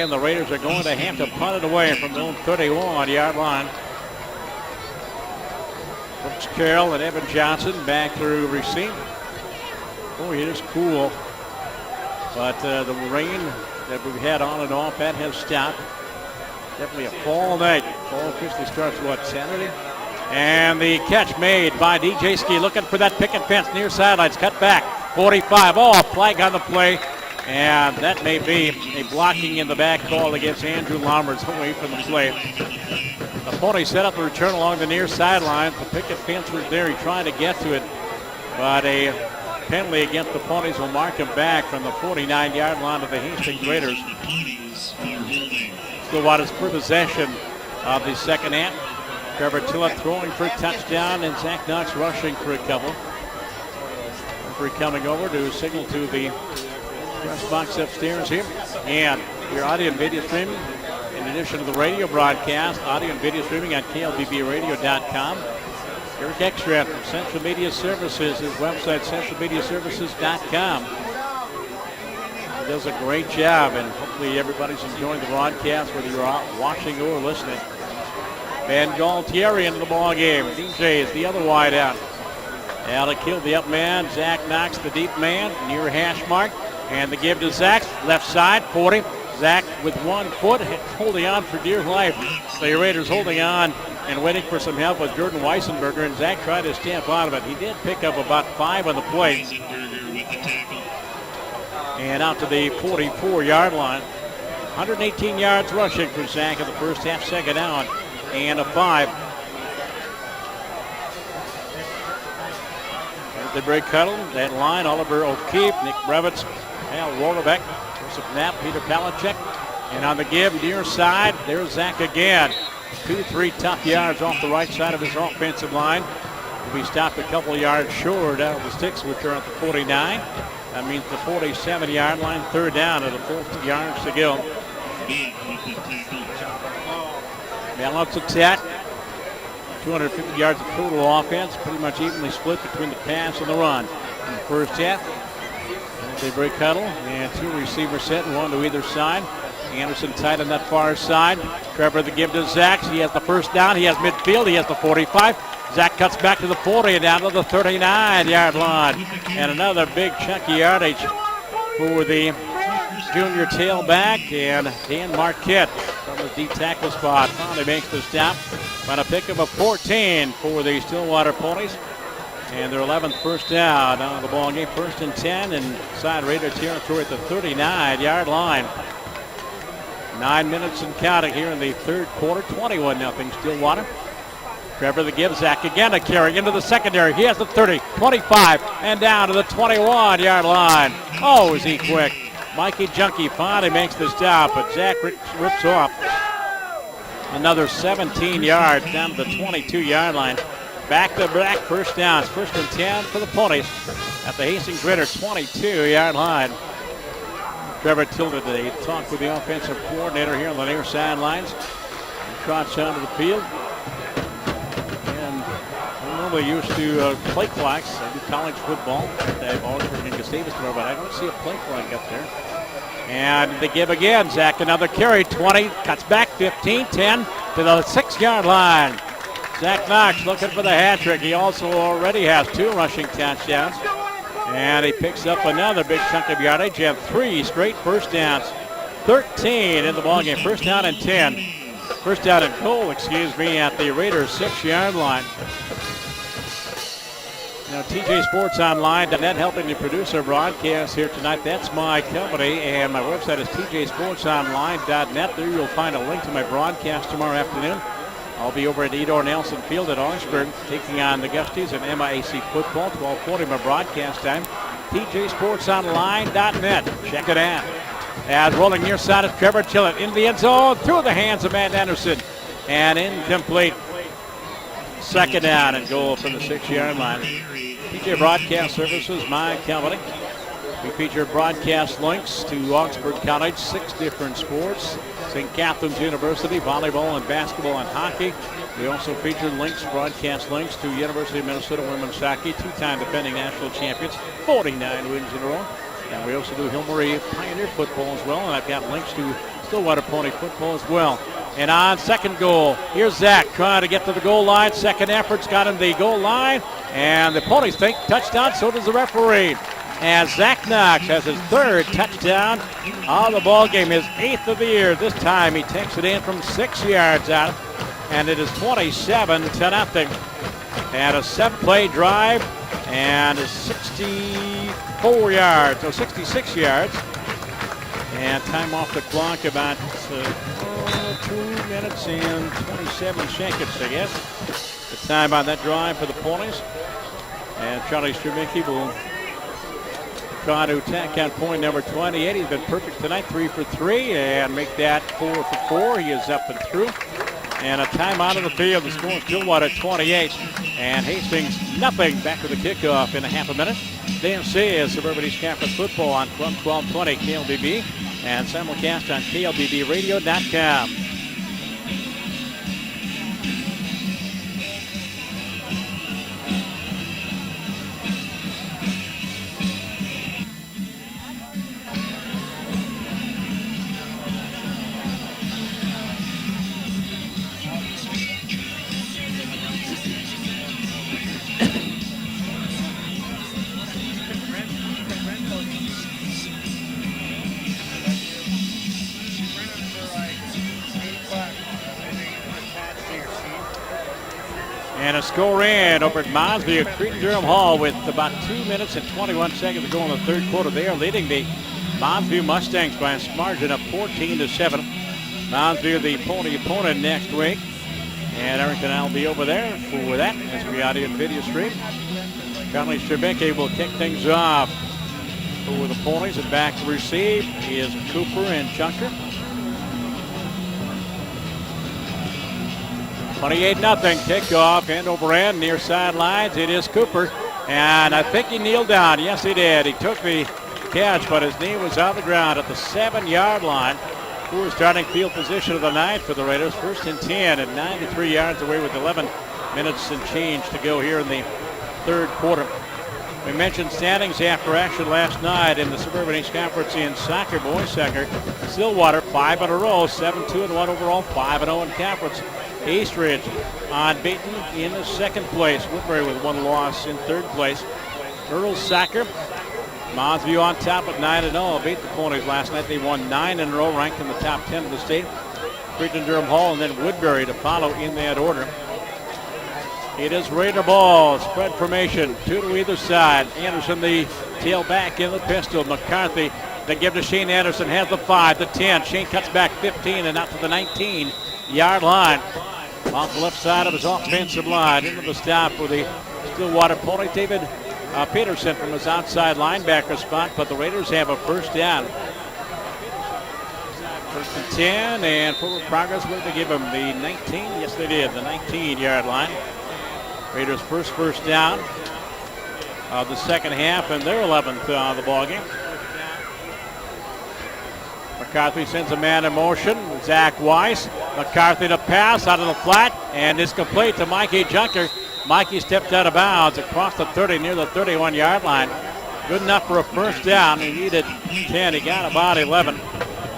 And the Raiders are going to have to punt it away from the 31-yard line. Brooks Carroll and Evan Johnson back through receive. Boy, it is cool. But the rain that we've had on and off, that has stopped. Definitely a fall night. Fall officially starts, Saturday? And the catch made by DJ Ski, looking for that picket fence near sidelines. Cut back, 45. Oh, flag on the play. And that may be a blocking in the back call against Andrew Lombard's away from the play. The Ponies set up a return along the near sideline. The picket fence was there. He tried to get to it. But a penalty against the Ponies will mark him back from the 49-yard line of the Hastings Raiders. Stillwater's for possession of the second half. Trevor Tillett throwing for a touchdown and Zach Knox rushing for a couple. Referee coming over to signal to the press box upstairs here. And your audio and video streaming, in addition to the radio broadcast, audio and video streaming on klbbradio.com. Eric Ekstrat from Central Media Services, his website, centralmediaservices.com. He does a great job, and hopefully everybody's enjoying the broadcast, whether you're out watching or listening. Van Galtieri into the ball game. DJ is the other wide out. Now to kill the up man. Zach Knox, the deep man, near hash mark. And the give to Zach, left side, 40. Zach with 1 foot, holding on for dear life. The Raiders holding on and waiting for some help with Jordan Weissenberger, and Zach tried to stamp out of it. He did pick up about 5 on the play. And out to the 44-yard line. 118 yards rushing for Zach in the first half, second down, and a 5. The break cuddle, that line, Oliver O'Keefe, Nick Brevitz, Al Rorbeck, Joseph Knapp, Peter Palachek. And on the give, near side, there's Zach again. 2-3 tough yards off the right side of his offensive line. He'll be stopped a couple yards short out of the sticks, which are at the 49. That means the 47-yard line, third down at the 4 yards to go. Balance attack. 250 yards of total offense, pretty much evenly split between the pass and the run. In the first half, they break huddle, and 2 receivers set, 1 to either side. Anderson tight on that far side. Trevor the give to Zach. He has the first down. He has midfield. He has the 45. Zach cuts back to the 40 and down to the 39-yard line. And another big chunky yardage for the junior tailback. And Dan Marquette from his deep tackle spot finally makes the stop. On a pickup of 14 for the Stillwater Ponies. And their 11th first down on the ball game. 1st and 10 inside Raider territory at the 39-yard line. 9 minutes and counting here in the third quarter. 21-0 Stillwater. Trevor the give. Zach again a carry into the secondary. He has the 30, 25, and down to the 21-yard line. Oh, is he quick. Mikey Junkie finally makes the stop, but Zach rips off another 17 yards down to the 22-yard line. Back-to-back first downs. 1st and 10 for the Ponies at the Hastings Raider 22-yard line. Trevor tilted a talk with the offensive coordinator here on the near sidelines. He trots onto the field. And I'm normally used to play clocks. I do college football at Augsburg and Gustavus tomorrow, but I don't see a play clock up there. And they give again. Zach another carry, 20, cuts back, 15, 10 to the 6-yard line. Zach Knox looking for the hat trick. He also already has 2 rushing touchdowns. And he picks up another big chunk of yardage and 3 straight first downs. 13 in the ballgame. First down and 10. First down and goal, at the Raiders 6-yard line. Now, TJSportsOnline.net helping to produce our broadcast here tonight. That's my company, and my website is TJSportsOnline.net. There you'll find a link to my broadcast tomorrow afternoon. I'll be over at Edor Nelson Field at Augsburg taking on the Gusties and MIAC football, 12:40 my broadcast time. TJSportsOnline.net. Check it out. As rolling near side of Trevor Tillett into the end zone, through the hands of Matt Anderson, and incomplete. Second down and goal from the 6-yard line. PJ Broadcast Services, my company. We feature broadcast links to Augsburg College, 6 different sports. St. Catherine's University, volleyball and basketball and hockey. We also feature links, broadcast links to University of Minnesota women's hockey, 2-time defending national champions, 49 wins in a row. And we also do Hill Murray Pioneer football as well. And I've got links to Stillwater Pony football as well. And on second goal, here's Zach trying to get to the goal line. Second effort's got him the goal line. And the Ponies think touchdown, so does the referee. As Zach Knox has his third touchdown of the ball game, his 8th of the year. This time he takes it in from 6 yards out. And it is 27-0. And a 7-play drive and 64 yards, so 66 yards. And time off the clock about 2 minutes and 27 seconds, I guess. The time on that drive for the Ponies. And Charlie Strubicki will try to attack on point number 28. He's been perfect tonight, 3 for 3, and make that 4 for 4. He is up and through. And a timeout of the field. The score is Stillwater 28. And Hastings nothing. Back to the kickoff in a half a minute. DMC is Suburban East Conference football on Club 1220 KLBB and simulcast on KLBBradio.com. And a score in over at Monsview at Cretin-Durham Hall with about 2 minutes and 21 seconds to go in the third quarter. They are leading the Monsview Mustangs by a margin of 14-7. Monsview the Pony opponent next week. And Arrington will be over there for that as we audio and video stream. Charlie Strubicki will kick things off for the Ponies, and back to receive is Cooper and Junker. 28-0 kickoff, end over end, near sidelines. It is Cooper, and I think he kneeled down. Yes, he did. He took the catch, but his knee was on the ground at the 7-yard line. Poor starting field position of the night for the Raiders. 1st and 10 and 93 yards away with 11 minutes and change to go here in the third quarter. We mentioned standings after action last night in the Suburban East Conference in soccer, boys soccer. Stillwater 5 in a row, 7-2-1 overall, 5-0 in conference. Eastridge unbeaten in the second place. Woodbury with 1 loss in third place. Earls Soccer, Monsview on top at 9-0. Beat the Ponies last night. They won 9 in a row, ranked in the top 10 of the state. Cretin-Durham Hall and then Woodbury to follow in that order. It is Raider ball, spread formation, 2 to either side. Anderson the tailback in the pistol. McCarthy, they give to Shane Anderson, has the 5, the 10. Shane cuts back 15 and out to the 19-yard line. Off the left side of his offensive line. Into the stop for the Stillwater Pony. David Peterson from his outside linebacker spot, but the Raiders have a first down. 1st and 10, and forward progress. Where did they give him? The 19? Yes, they did. The 19-yard line. Raiders' first down of the second half, and their 11th of the ballgame. McCarthy sends a man in motion. Zach Weiss. McCarthy to pass out of the flat, and it's complete to Mikey Junker. Mikey stepped out of bounds across the 30 near the 31-yard line. Good enough for a first down. He needed 10. He got about 11.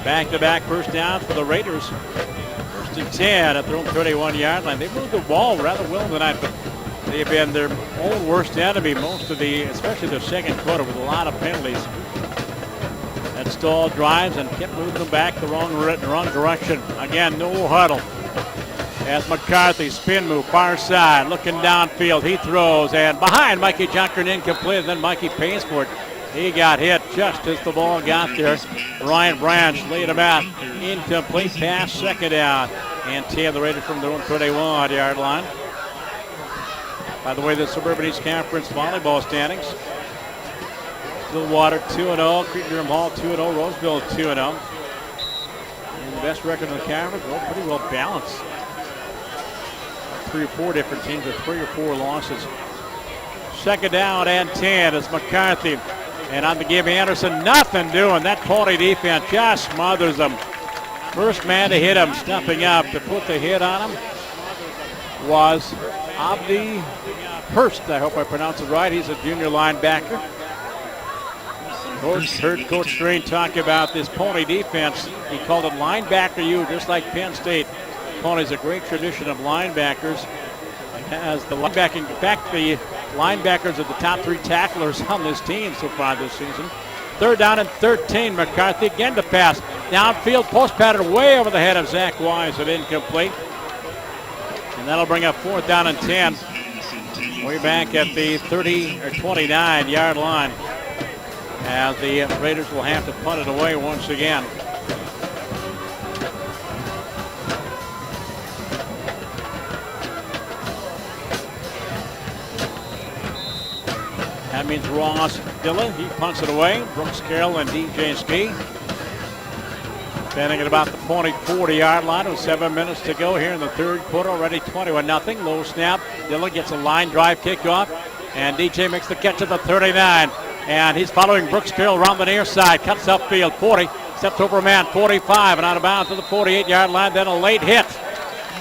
Back-to-back first downs for the Raiders. 1st and 10 at their own 31-yard line. They moved the ball rather well tonight, but they've been their own worst enemy most of especially the second quarter, with a lot of penalties. That stalled drives and kept moving them back the wrong direction. Again, no huddle. As McCarthy, spin move, far side, looking downfield. He throws, and behind Mikey Junker, and incomplete. And then Mikey pays for it. He got hit just as the ball got there. Ryan Branch laid him out. Incomplete pass, second down. And 10, the Raiders from their own 31-yard line. By the way, the Suburban East Conference volleyball standings. Stillwater 2-0, Cretin-Durham Hall 2-0, Roseville 2-0. And the best record in the conference, well, pretty well balanced. 3 or 4 different teams with 3 or 4 losses. Second down and 10 is McCarthy. And on the give, Anderson, nothing doing. That Pony defense just smothers them. First man to hit him, stuffing up to put the hit on him was Abdi Hurst. I hope I pronounce it right. He's a junior linebacker. Heard Coach Strain talk about this Pony defense. He called it linebacker U, just like Penn State. Pony's a great tradition of linebackers. It has the linebacking. In fact, the linebackers are the top 3 tacklers on this team so far this season. 3rd down and 13. McCarthy again to pass. Downfield post pattern way over the head of Zach Wise and incomplete. And that'll bring up 4th down and 10. Way back at the 30 or 29-yard line. As the Raiders will have to punt it away once again. That means Ross Dillon. He punts it away. Brooks Carroll and DJ Ski. Standing at about the Pony 40-yard line with 7 minutes to go here in the 3rd quarter. Already 21-0. Low snap. Dillon gets a line drive kickoff. And DJ makes the catch at the 39. And he's following Brooks Carroll around the near side. Cuts upfield. 40. Steps over a man. 45. And out of bounds to the 48-yard line. Then a late hit.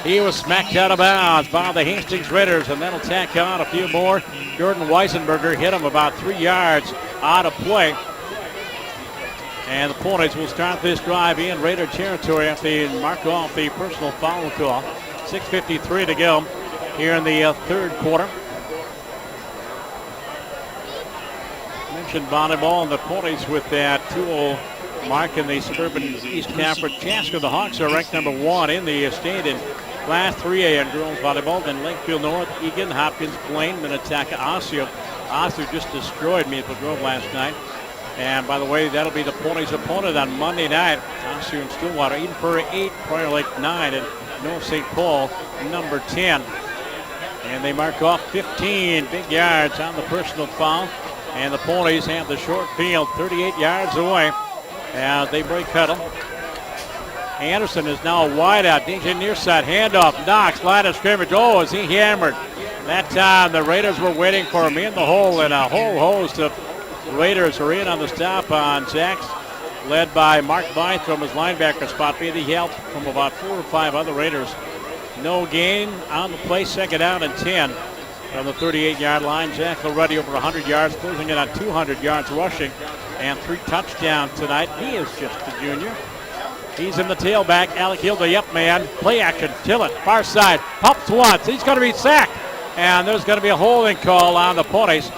He was smacked out of bounds by the Hastings Raiders. And that'll tack on a few more. Jordan Weisenberger hit him about 3 yards out of play. And the Ponies will start this drive in Raider territory after they mark off the personal foul call. 6:53 to go here in the 3rd quarter. Mentioned volleyball and the Ponies with that 2-0 mark in the Suburban East Conference. Chaska, the Hawks are ranked number 1 in the state in Class 3A in girls volleyball. Then Lakefield North, Egan, Hopkins, Blaine, Minnetonka, Osseo. Osseo just destroyed Maple Grove last night. And by the way, that'll be the Ponies' opponent on Monday night. Osseo and Stillwater, Eden Prairie 8, Prior Lake 9, and North St. Paul number 10. And they mark off 15 big yards on the personal foul. And the Ponies have the short field 38 yards away as they break huddle. Anderson is now wide out. DJ near side handoff. Knox, line of scrimmage. Oh, is he hammered? That time the Raiders were waiting for him in the hole, and a whole host of Raiders are in on the stop on Zacks, led by Mark Vyth from his linebacker spot, being help from about 4 or 5 other Raiders. No gain on the play, 2nd down and 10 from the 38-yard line. Zach already over 100 yards, closing in on 200 yards rushing, and 3 touchdowns tonight. He is just a junior. He's in the tailback. Alec Hill, the up man. Play action. Tillett, far side. Pumps once. He's going to be sacked. And there's going to be a holding call on the Ponies.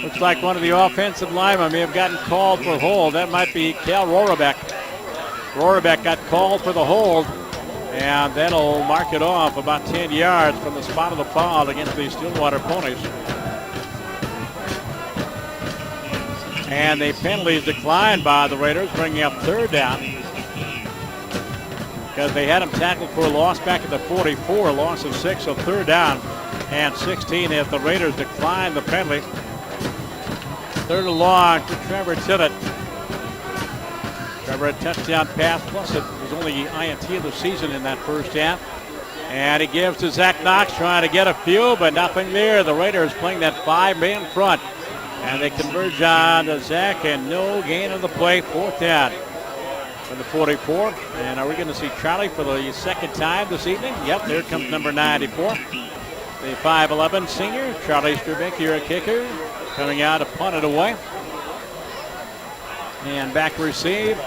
Looks like one of the offensive linemen may have gotten called for hold. That might be Cal Rohrabeck. Rohrabeck got called for the hold. And that'll mark it off about 10 yards from the spot of the foul against the Stillwater Ponies. And the penalties declined by the Raiders, bringing up 3rd down. Because they had him tackled for a loss back at the 44, loss of 6, so 3rd down and 16 if the Raiders decline the penalty. 3rd and long to Trevor Tillett. Trevor a touchdown pass, plus it was only INT of the season in that first half. And he gives to Zach Knox, trying to get a few, but nothing there. The Raiders playing that 5-man front. And they converge on to Zach, and no gain on the play. 4th down from the 44. And are we going to see Charlie for the 2nd time this evening? Yep, there comes number 94. The 5'11 senior, Charlie Strubek here at kicker. Coming out to punt it away. And back to receive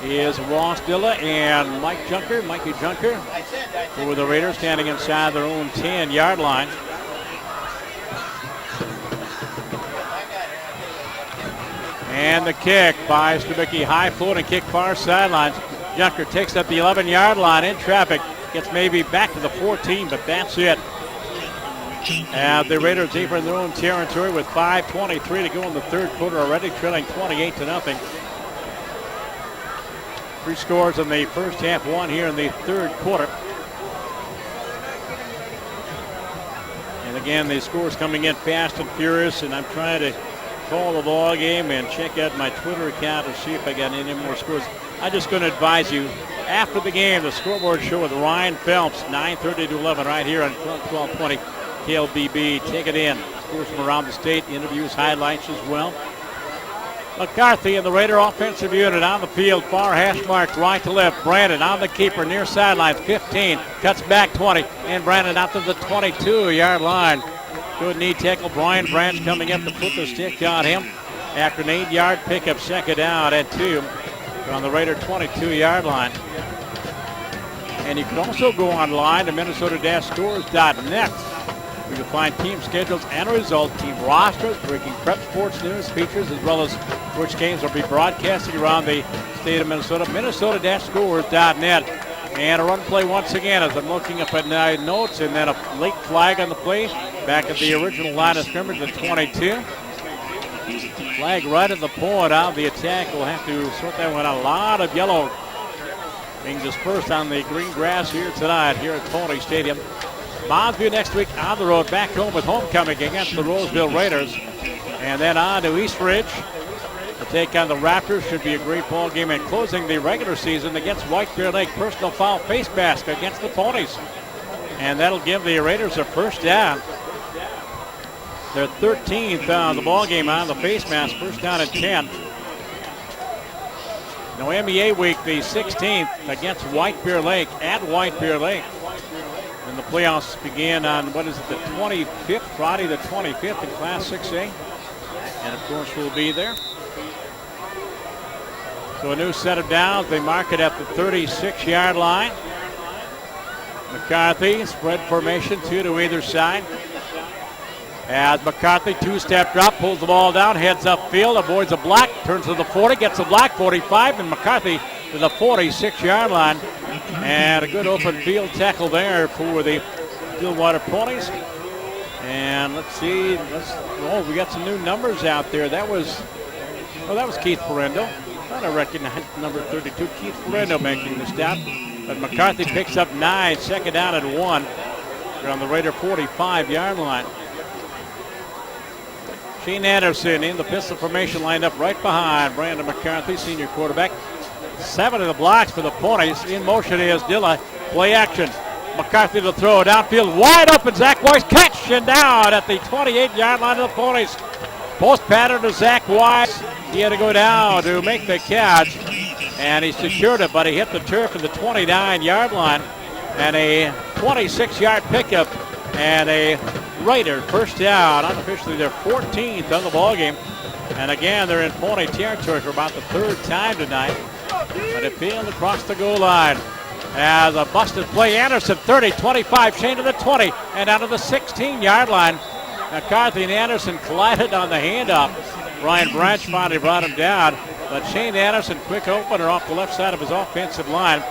is Ross Dilla and Mikey Junker, for the Raiders, standing inside their own 10-yard line. And the kick by Strubicki, high floating kick far sidelines. Junker takes up the 11-yard line in traffic. Gets maybe back to the 14, but that's it. And the Raiders deeper in their own territory with 5:23 to go in the 3rd quarter already, trailing 28-0. 3 scores in the first half, 1 here in the 3rd quarter. And again, the scores coming in fast and furious, and I'm trying to call the ball game and check out my Twitter account to see if I got any more scores. I'm just going to advise you, after the game, the scoreboard show with Ryan Phelps, 9:30 to 11 right here on 1220 KLBB. Take it in. Scores from around the state, interviews, highlights as well. McCarthy and the Raider offensive unit on the field, far hash mark right to left. Brandon on the keeper near sideline, 15, cuts back 20, and Brandon out to the 22-yard line. Good knee tackle. Brian Branch coming up to put the stick on him. after an 8-yard pickup, second down and 2 on the Raider 22-yard line. And you can also go online to Minnesota-scores.net. You can find team schedules and results, team rosters, breaking prep sports news, features, as well as which games will be broadcasting around the state of Minnesota. Minnesota-scores.net. And a run play once again as I'm looking up at my notes, and then a late flag on the play back at the original line of scrimmage, the 22. Flag right at the point out. The attack will have to sort that one out. A lot of yellow being dispersed on the green grass here tonight here at Pony Stadium. Bonneville next week on the road, back home with homecoming against the Roseville Raiders. And then on to East Ridge to take on the Raptors. Should be a great ball game. And closing the regular season against White Bear Lake, personal foul face mask against the Ponies. And that'll give the Raiders a first down. Their 13th on the ball game on the face mask, first down and 10. Now MEA week, the 16th against White Bear Lake at White Bear Lake. And the playoffs begin on, the 25th, Friday the 25th in Class 6A. And of course we'll be there. So a new set of downs. They mark it at the 36-yard line. McCarthy, spread formation, 2 to either side. As McCarthy, 2-step drop, pulls the ball down, heads upfield, avoids a block, turns to the 40, gets a block, 45, and McCarthy to the 46-yard line. And a good open field tackle there for the Stillwater Ponies. And let's see, we got some new numbers out there. That was Keith Ferrendo. I thought I recognized number 32, Keith Ferrendo making the stop. But McCarthy picks up 9, second down and 1. They're on the Raider 45-yard line. Shane Anderson in the pistol formation, lined up right behind Brandon McCarthy, senior quarterback. 7 of the blocks for the Ponies. In motion is Dilla. Play action. McCarthy to throw downfield, wide open. Zach Weiss catch and down at the 28-yard line of the Ponies. Post pattern to Zach Weiss. He had to go down to make the catch, and he secured it, but he hit the turf at the 29-yard line. And a 26-yard pickup and a Raider first down. Unofficially their 14th on the ball game. And again, they're in Pony territory for about the 3rd time tonight. But it peeled across the goal line. As a busted play, Anderson 30, 25, Shane to the 20, and out of the 16-yard line. McCarthy and Anderson collided on the handoff. Ryan Branch finally brought him down, but Shane Anderson, quick opener off the left side of his offensive line,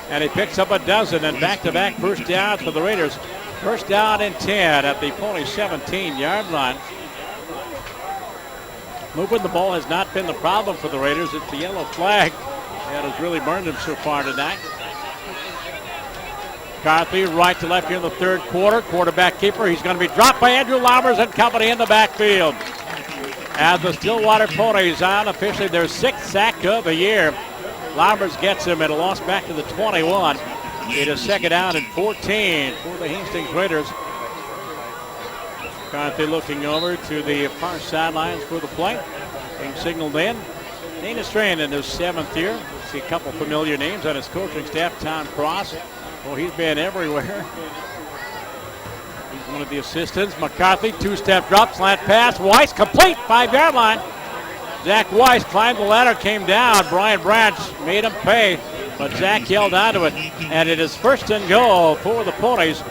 and he picks up a dozen, and back-to-back first downs for the Raiders. First down and 10 at the Pony 17-yard line. Moving the ball has not been the problem for the Raiders. It's the yellow flag that has really burned them so far tonight. McCarthy right to left here in the third quarter. Quarterback keeper. He's going to be dropped by Andrew Lammers and company in the backfield. As the Stillwater Ponies on officially their 6th sack of the year. Lammers gets him at a loss back to the 21. It is second down and 14 for the Hastings Raiders. McCarthy looking over to the far sidelines for the play. Being signaled in. Dana Strand in his 7th year. See a couple familiar names on his coaching staff. Tom Cross. Well, he's been everywhere. He's one of the assistants. McCarthy, 2-step drop, slant pass. Weiss complete, 5-yard line. Zach Weiss climbed the ladder, came down. Brian Branch made him pay, but Zach held onto it. And it is first and goal for the Ponies.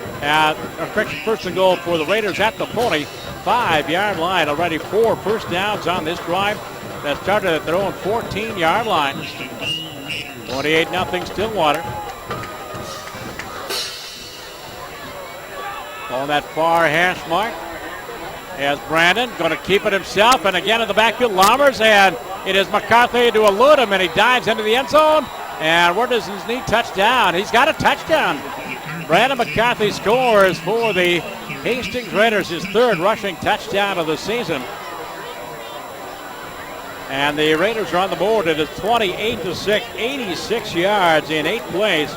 First and goal for the Raiders at the Pony 5-yard line. Already 4 first downs on this drive that started at their own 14-yard line. 28-0 Stillwater. On that far hash mark as Brandon going to keep it himself, and again in the backfield Lammers, and it is McCarthy to elude him, and he dives into the end zone. And where does his knee touch down? He's got a touchdown. Brandon McCarthy scores for the Hastings Raiders, his 3rd rushing touchdown of the season. And the Raiders are on the board. It is 28-6, 86 yards in 8 plays.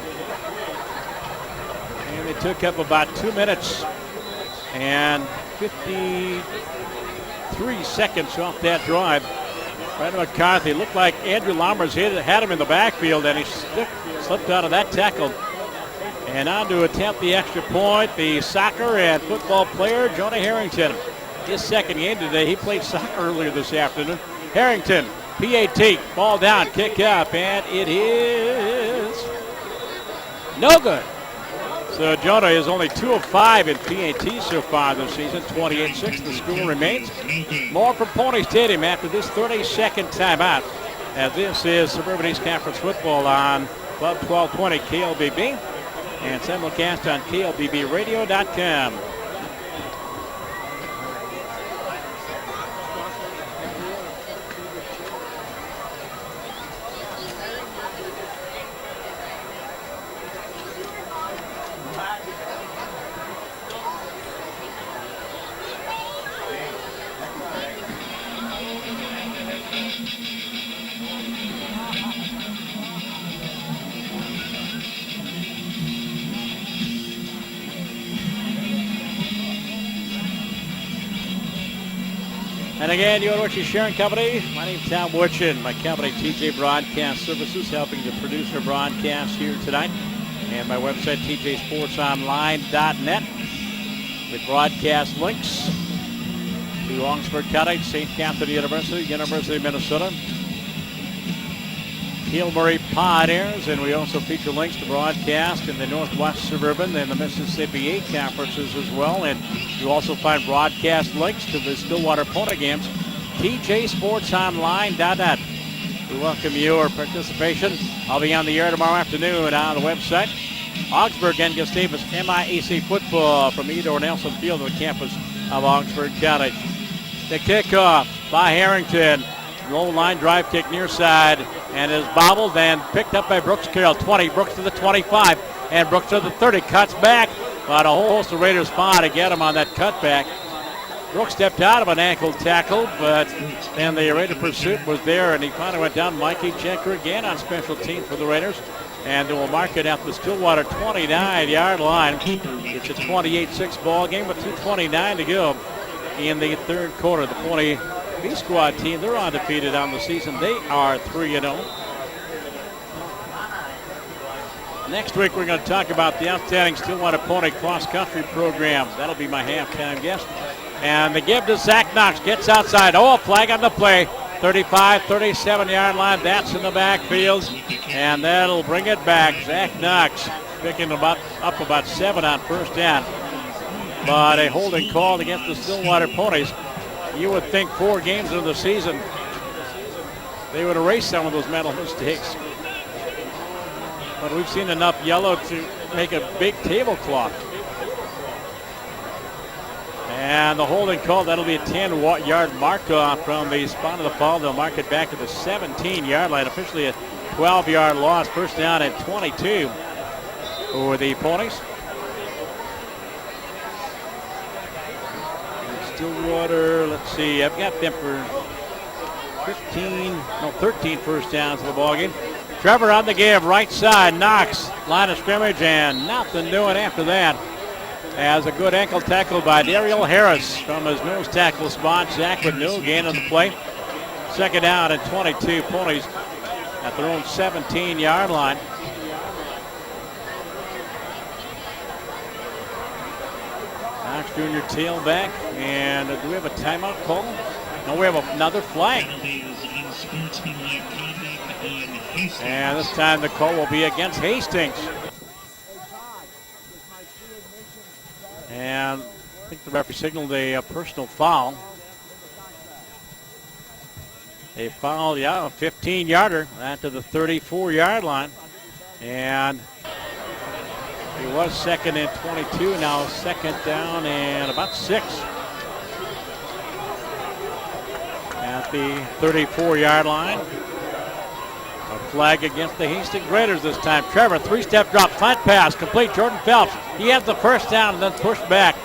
And they took up about 2 minutes and 53 seconds off that drive. Brandon McCarthy looked like Andrew Lammers had him in the backfield, and he slipped out of that tackle. And on to attempt the extra point, the soccer and football player, Jonah Harrington. His 2nd game today. He played soccer earlier this afternoon. Harrington, PAT, ball down, kick up, and it is no good. So Jonah is only 2 of 5 in PAT so far this season, 28-6. The score remains. More from Pony Stadium after this 30-second timeout. As this is Suburban East Conference football on Club 1220 KLBB and simulcast on KLBBradio.com. And again, you're Witchy Sharing Company. My name's Tom Witchin. My company, TJ Broadcast Services, helping to produce our broadcast here tonight. And my website, tjsportsonline.net, with broadcast links to Oxford College, St. Catherine University, University of Minnesota, Hillbury Pioneers, and we also feature links to broadcast in the Northwest Suburban and the Mississippi 8 conferences as well. And you also find broadcast links to the Stillwater Pony games, tjsportsonline.net. We welcome your participation. I'll be on the air tomorrow afternoon on the website. Augsburg and Gustavus MIAC football from Edor Nelson Field on the campus of Augsburg College. The kickoff by Harrington. Low line drive kick near side, and is bobbled and picked up by Brooks Carroll. 20, Brooks to the 25, and Brooks to the 30, cuts back, but a whole host of Raiders fought to get him on that cutback. Brooks stepped out of an ankle tackle, but then the Raider pursuit was there, and he finally went down. Mikey Checker again on special teams for the Raiders, and will mark it at the Stillwater 29-yard line. It's a 28-6 ball game with 2:29 to go in the third quarter. The Pony B squad team, they're undefeated on the season. They are 3-0. Next week, we're going to talk about the outstanding Stillwater Pony cross-country program. That'll be my halftime guest. And the give to Zach Knox. Gets outside. Oh, a flag on the play. 35, 37-yard line. That's in the backfield. And that'll bring it back. Zach Knox picking up about 7 on first down. But a holding call against the Stillwater Ponies. You would think 4 games into the season, they would erase some of those mental mistakes. But we've seen enough yellow to make a big tablecloth. And the holding call, that'll be a 10-yard mark off from the spot of the ball. They'll mark it back to the 17-yard line. Officially a 12-yard loss. First down at 22 for the Ponies. Stillwater, let's see, I've got them for 13 first downs in the ballgame. Trevor on the give, right side, Knox, line of scrimmage, and nothing doing after that. As a good ankle tackle by Dariel Harris from his nose tackle spot. Zach with no gain on the play. Second down and 22, Ponies at their own 17-yard line. Knox Jr. tailback, and do we have a timeout call? No, we have another flag. And this time the call will be against Hastings. And I think the referee signaled a personal foul. A foul, a 15-yarder to the 34-yard line. And it was second and 22, now second down and about 6. At the 34-yard line. A flag against the Hastings Raiders this time. Trevor, 3-step drop, flat pass, complete. Jordan Phelps, he has the first down and then pushed back.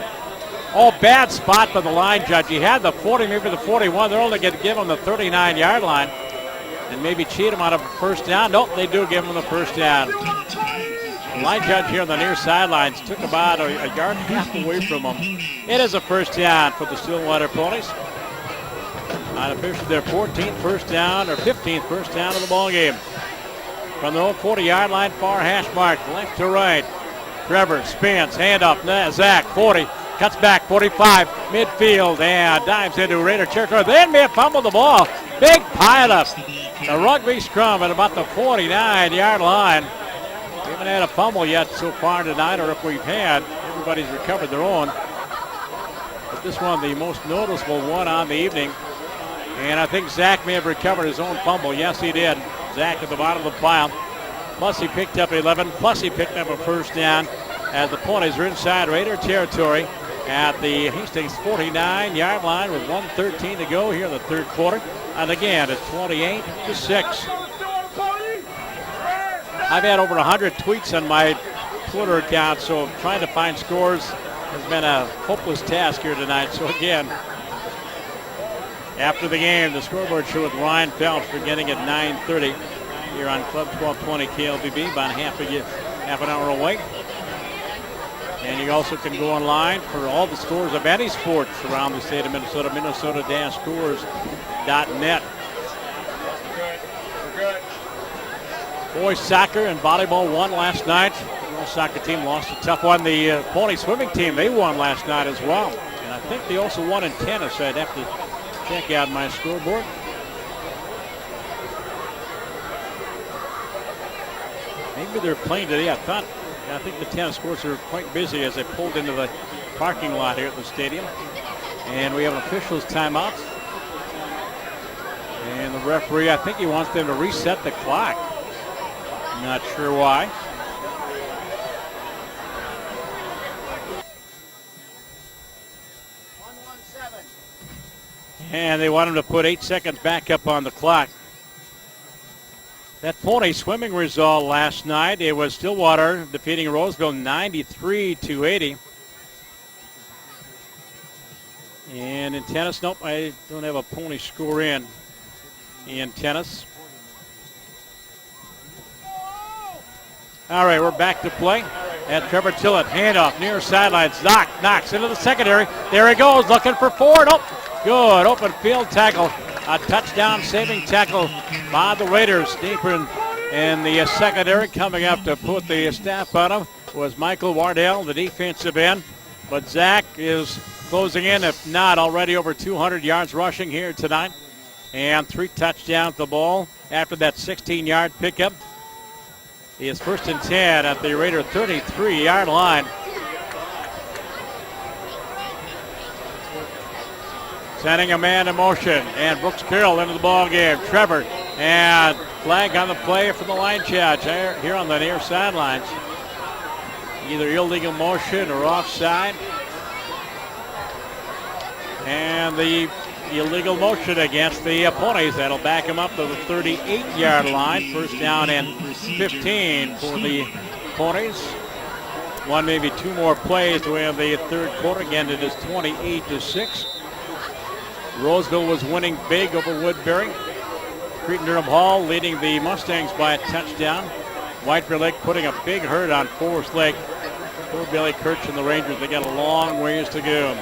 Oh, bad spot by the line judge. He had the 40, maybe the 41. They're only going to give him the 39-yard line and maybe cheat him out of a first down. Nope, they do give him the first down. The line judge here on the near sidelines took about a yard and a half away from him. It is a first down for the Stillwater Ponies. Officially their 14th first down or 15th first down of the ball game. From their own 40-yard line, far hash mark, left to right. Trevor spins, hand up, Zach, 40, cuts back, 45, midfield, and dives into Raider territory. They may have fumbled the ball. Big pileup. The rugby scrum at about the 49-yard line. We haven't had a fumble yet so far tonight, or if we've had, everybody's recovered their own. But this one, the most noticeable one on the evening. And I think Zach may have recovered his own fumble. Yes, he did. Zach at the bottom of the pile. Plus he picked up 11. Plus he picked up a first down as the Ponies are inside Raider territory at the Hastings 49-yard line with 1:13 to go here in the third quarter. And again, it's 28-6. I've had over 100 tweets on my Twitter account, so trying to find scores has been a hopeless task here tonight. So again, after the game, the scoreboard show with Ryan Phelps beginning at 9:30 here on Club 1220 KLBB, about half an hour away. And you also can go online for all the scores of any sports around the state of Minnesota, minnesota-scores.net. Boys soccer and volleyball won last night. The girls soccer team lost a tough one. The Pony swimming team, they won last night as well. And I think they also won in tennis. I'd have to check out my scoreboard. Maybe they're playing today. I think the tennis courts are quite busy as they pulled into the parking lot here at the stadium. And we have an officials timeout. And the referee, I think he wants them to reset the clock. Not sure why. And they want him to put 8 seconds back up on the clock. That Pony swimming result last night, it was Stillwater defeating Roseville 93-80. And in tennis, nope, I don't have a Pony score in tennis. All right, we're back to play. At Trevor Tillett, handoff near sidelines. Knocks into the secondary. There he goes, looking for Ford. Oh, good open field tackle. A touchdown saving tackle by the Raiders. Deeper in the secondary, coming up to put the staff on him was Michael Wardell, the defensive end. But Zach is closing in, if not already over 200 yards rushing here tonight. And 3 touchdowns the ball after that 16-yard pickup. He is first and 10 at the Raider 33-yard line. Sending a man in motion, and Brooks Carroll into the ball game. Trevor, and flag on the play for the line charge here on the near sidelines. Either illegal motion or offside. And the illegal motion against the Ponies. That'll back him up to the 38-yard line. First down and 15 for the Ponies. One, maybe 2 more plays to win the third quarter. Again, it is 28-6. Roseville was winning big over Woodbury. Cretin-Durham Hall leading the Mustangs by a touchdown. White Bear Lake putting a big hurt on Forest Lake. Poor Billy Kirch and the Rangers, they got a long ways to go.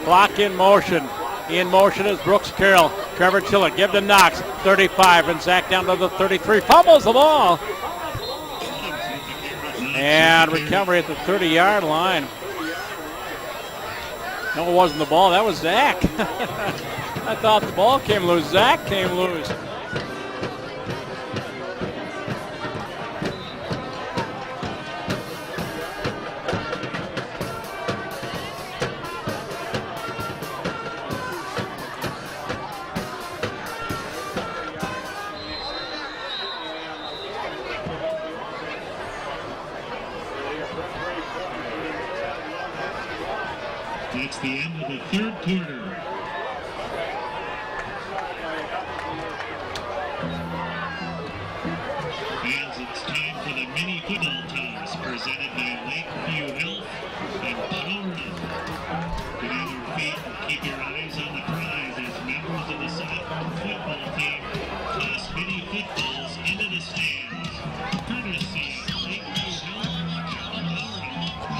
Clock in motion. In motion is Brooks Carroll. Trevor Tillett, give to Knox. 35, and Zach down to the 33. Fumbles the ball. And recovery at the 30-yard line. No, it wasn't the ball. That was Zach. I thought the ball came loose. Zach came loose. It's the end of the third quarter. Fans, it's time for the mini football toss presented by Lakeview Health and Power Up. Get on your feet and keep your eyes on the prize as members of the sophomore football team toss mini footballs into the stands. Courtesy of Lakeview Health and Power Up.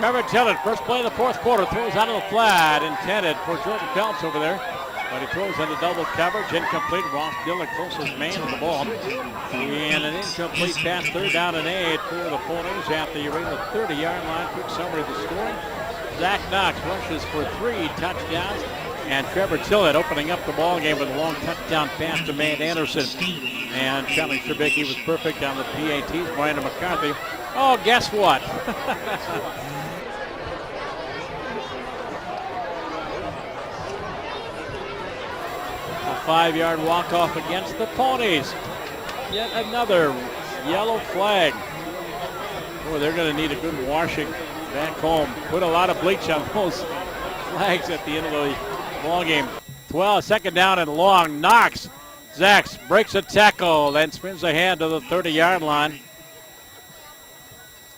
Trevor Tillett, first play of the fourth quarter, throws out of the flat, intended for Jordan Phelps over there. But he throws into double coverage, incomplete. Ross Dillon, closest man to the ball. And an incomplete pass, 3rd down and 8 for the Ponies at the 30-yard line. Quick summary of the scoring. Zach Knox rushes for 3 touchdowns. And Trevor Tillett opening up the ball game with a long touchdown pass to Matt Anderson. And Charlie Trubicki was perfect on the PATs. Brandon McCarthy. Oh, guess what? A 5-yard walk-off against the Ponies. Yet another yellow flag. Boy, they're going to need a good washing back home. Put a lot of bleach on those flags at the end of the ball game. 2nd down and long. Knox. Zacks breaks a tackle, then spins ahead to the 30-yard line,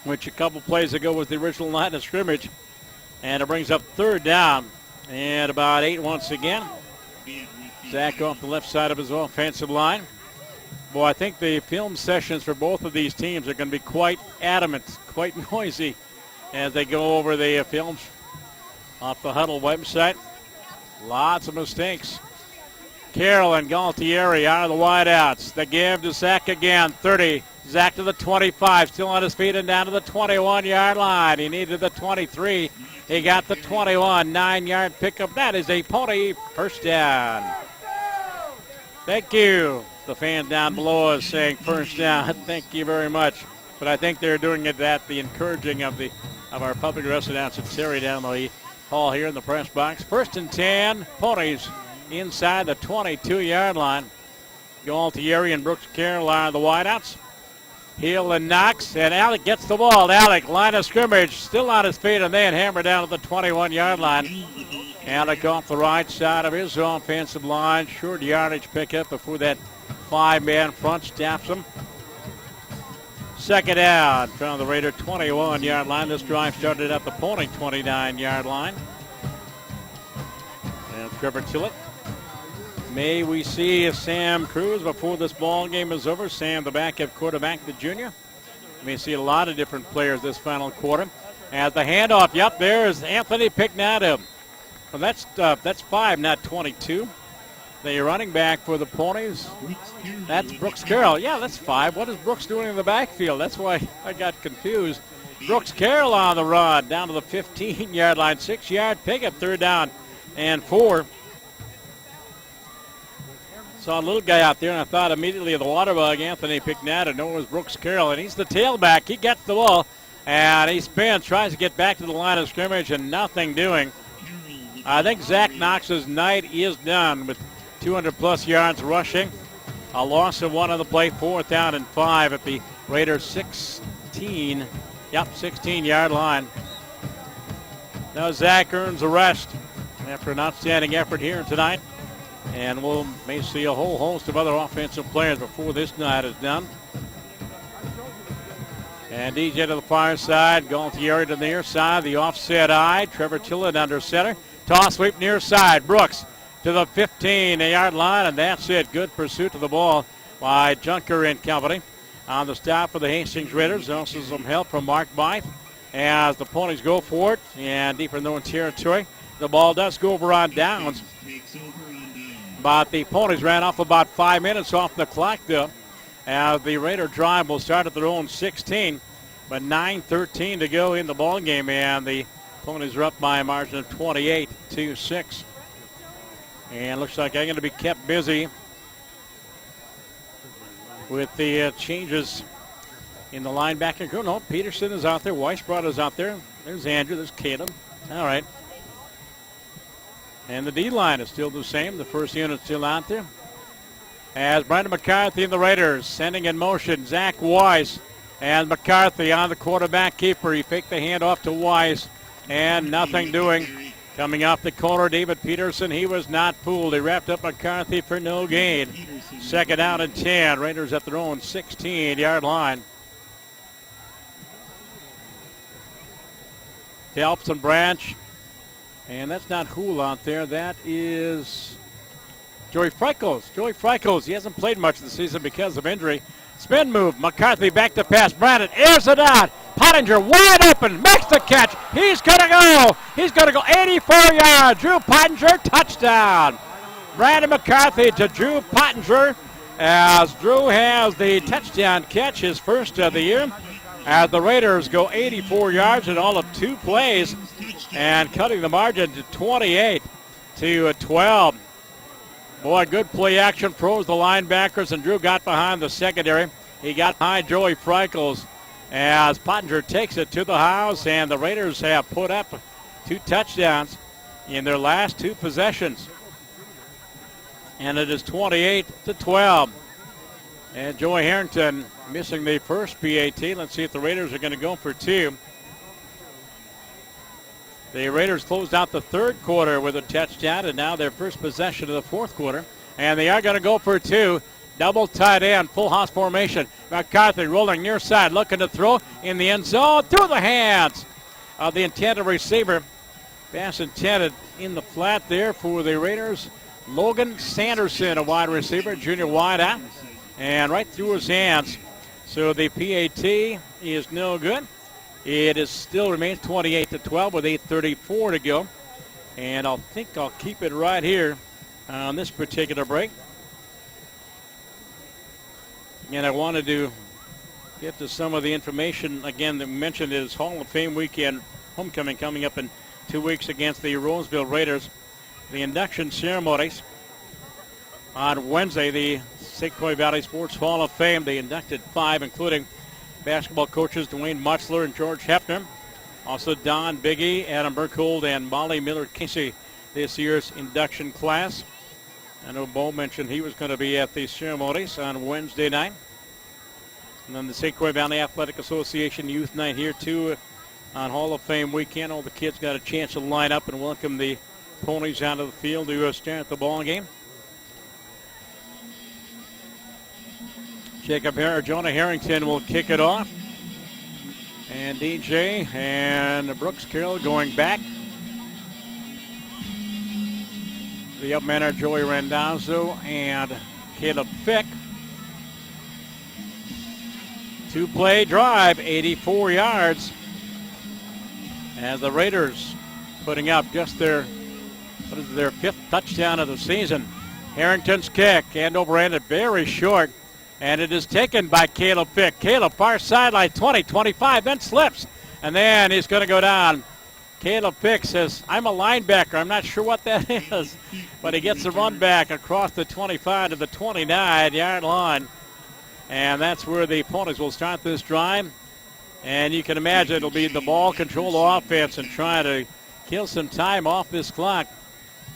which a couple plays ago was the original line of scrimmage. And it brings up 3rd down and about 8 once again. Zach off the left side of his offensive line. Boy, I think the film sessions for both of these teams are going to be quite adamant, quite noisy as they go over the films off the Huddle website. Lots of mistakes. Carroll and Galtieri out of the wideouts. The give to Zach again. 30. Zach to the 25. Still on his feet and down to the 21-yard line. He needed the 23. He got the 21. 9-yard pickup. That is a Pony first down. Thank you. The fans down below us saying first down. Thank you very much. But I think they're doing it at the encouraging of our public address announcer, Terry, down the hall here in the press box. 1st and 10. Ponies inside the 22-yard line. Galtieri and Brooks Carroll are the wideouts. Hill and Knox, and Alec gets the ball. Alec, line of scrimmage, still on his feet, and then hammered down at the 21-yard line. Alec off the right side of his offensive line. Short yardage pickup before that 5-man front staffs him. 2nd down from the Raider 21-yard line. This drive started at the Pony 29-yard line. And Trevor Tillett. May we see Sam Cruz before this ball game is over. Sam, the backup quarterback, the junior. May see a lot of different players this final quarter. As the handoff, yep, there's Anthony Pignata. Well, that's 5, not 22. The running back for the Ponies, that's Brooks Carroll. Yeah, that's 5. What is Brooks doing in the backfield? That's why I got confused. Brooks Carroll on the run down to the 15-yard line. 6-yard pickup, 3rd down and 4. Saw a little guy out there, and I thought immediately of the water bug, Anthony Pignata. No, it was Brooks Carroll, and he's the tailback. He gets the ball, and he spins, tries to get back to the line of scrimmage, and nothing doing. I think Zach Knox's night is done with 200-plus yards rushing. A loss of 1 on the play, 4th down and 5 at the Raiders 16-yard line. Now Zach earns a rest after an outstanding effort here tonight. And we'll may see a whole host of other offensive players before this night is done. And DJ to the far side, Galtieri to the near side, the offset eye. Trevor Tillett under center. Toss sweep near side. Brooks to the 15-yard line, and that's it. Good pursuit of the ball by Junker and company. On the stop for the Hastings Raiders, also some help from Mark Byth as the Ponies go for it. And deeper in their own territory, the ball does go over on downs. But the Ponies ran off about 5 minutes off the clock, though. As the Raider drive will start at their own 16, but 9:13 to go in the ball game, and the Ponies are up by a margin of 28-6. And looks like I'm going to be kept busy with the changes in the linebacker crew. No, Peterson is out there. Weisbrod is out there. There's Andrew. There's Caleb. All right. And the D-line is still the same. The first unit still out there. As Brandon McCarthy and the Raiders sending in motion Zach Weiss. And McCarthy on the quarterback keeper. He faked the handoff to Weiss. And nothing doing. Coming off the corner, David Peterson. He was not fooled. He wrapped up McCarthy for no gain. 2nd down and 10. Raiders at their own 16-yard line. Phelps and Branch. And that's not Hool out there. That is Joey Frykos. Joey Frykos. He hasn't played much this season because of injury. Spin move. McCarthy back to pass. Brandon airs it out. Pottinger wide open, makes the catch. He's going to go. He's going to go 84 yards. Drew Pottinger, touchdown. Brandon McCarthy to Drew Pottinger, as Drew has the touchdown catch, his first of the year, as the Raiders go 84 yards in all of 2 plays and cutting the margin to 28-12. Boy, good play action, froze the linebackers, and Drew got behind the secondary. He got behind Joey Freikels as Pottinger takes it to the house, and the Raiders have put up 2 touchdowns in their last 2 possessions. And it is 28-12. And Joey Harrington missing the first PAT. Let's see if the Raiders are going to go for 2. The Raiders closed out the third quarter with a touchdown, and now their first possession of the fourth quarter. And they are going to go for 2. Double tight end, full house formation. McCarthy rolling near side, looking to throw in the end zone through the hands of the intended receiver. Pass intended in the flat there for the Raiders. Logan Sanderson, a wide receiver, junior wide out, and right through his hands. So the PAT is no good. It is still remains 28-12 with 8:34 to go. And I think I'll keep it right here on this particular break. And I wanted to get to some of the information again that we mentioned is Hall of Fame weekend homecoming coming up in 2 weeks against the Roseville Raiders. The induction ceremonies on Wednesday, the St. Croix Valley Sports Hall of Fame. They inducted 5, including basketball coaches Dwayne Mutzler and George Hefner. Also Don Biggie, Adam Burkhold, and Molly Miller-Casey, this year's induction class. I know Bo mentioned he was going to be at these ceremonies on Wednesday night. And then the St. Croix Valley Athletic Association Youth Night here, too, on Hall of Fame weekend. All the kids got a chance to line up and welcome the Ponies out of the field to start the ball game. Jonah Harrington will kick it off. And DJ and Brooks Carroll going back. The up men are Joey Randazzo and Caleb Fick. 2-play drive, 84 yards. As the Raiders putting up just their 5th touchdown of the season. Harrington's kick, end over end, very short. And it is taken by Caleb Fick. Caleb, far sideline, 20, 25, then slips. And then he's going to go down. Caleb Fick says, I'm a linebacker. I'm not sure what that is. But he gets the run back across the 25 to the 29-yard line. And that's where the Ponies will start this drive. And you can imagine it'll be the ball control offense and try to kill some time off this clock.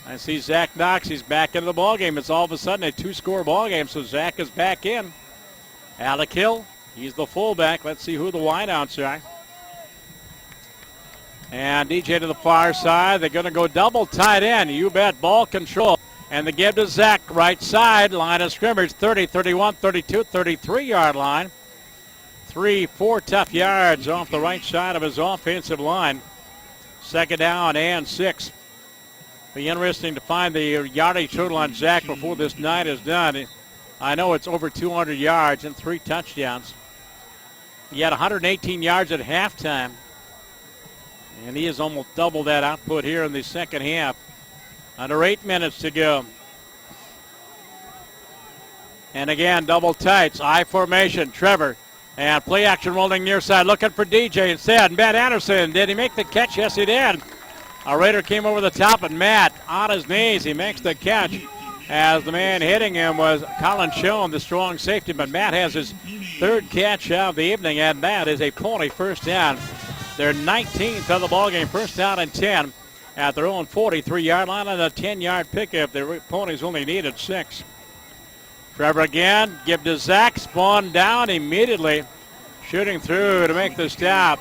I see Zach Knox. He's back into the ball game. It's all of a sudden a 2-score ball game, so Zach is back in. Alec Hill, he's the fullback. Let's see who the wideouts are. And DJ to the far side. They're going to go double tight end. You bet, ball control. And the give to Zach, right side, line of scrimmage, 30, 31, 32, 33-yard line. 3-4 tough yards off the right side of his offensive line. 2nd down and 6. Be interesting to find the yardage total on Zach before this night is done. I know it's over 200 yards and 3 touchdowns. He had 118 yards at halftime. And he has almost doubled that output here in the second half. Under 8 minutes to go. And again, double tights, I formation, Trevor. And play action rolling near side, looking for DJ instead. Matt Anderson, did he make the catch? Yes, he did. A Raider came over the top, and Matt on his knees. He makes the catch as the man hitting him was Colin Schoen, the strong safety. But Matt has his 3rd catch of the evening, and that is a Pony first down. Their 19th of the ballgame, first down and 10 at their own 43-yard line and a 10-yard pickup. The Ponies only needed 6. Trevor again, give to Zach, spawn down immediately, shooting through to make the stop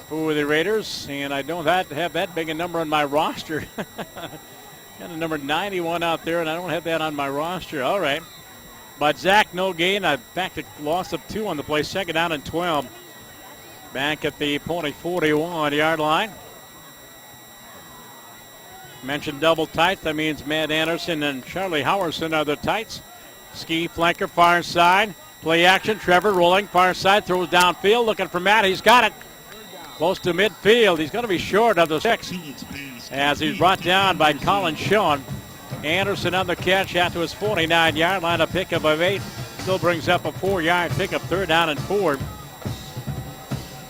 for the Raiders, and I don't have that big a number on my roster. Got a number 91 out there, and I don't have that on my roster. All right. But Zach, no gain. In fact, a loss of 2 on the play. 2nd down and 12. Back at the Pony 41-yard line. Mentioned double tights. That means Matt Anderson and Charlie Howerson are the tights. Ski flanker far side. Play action. Trevor rolling far side, throws downfield, looking for Matt. He's got it. Close to midfield. He's going to be short of the 6 as he's brought down by Colin Schoen. Anderson on the catch out to his 49-yard line. A pickup of 8. Still brings up a 4-yard pickup. 3rd down and 4.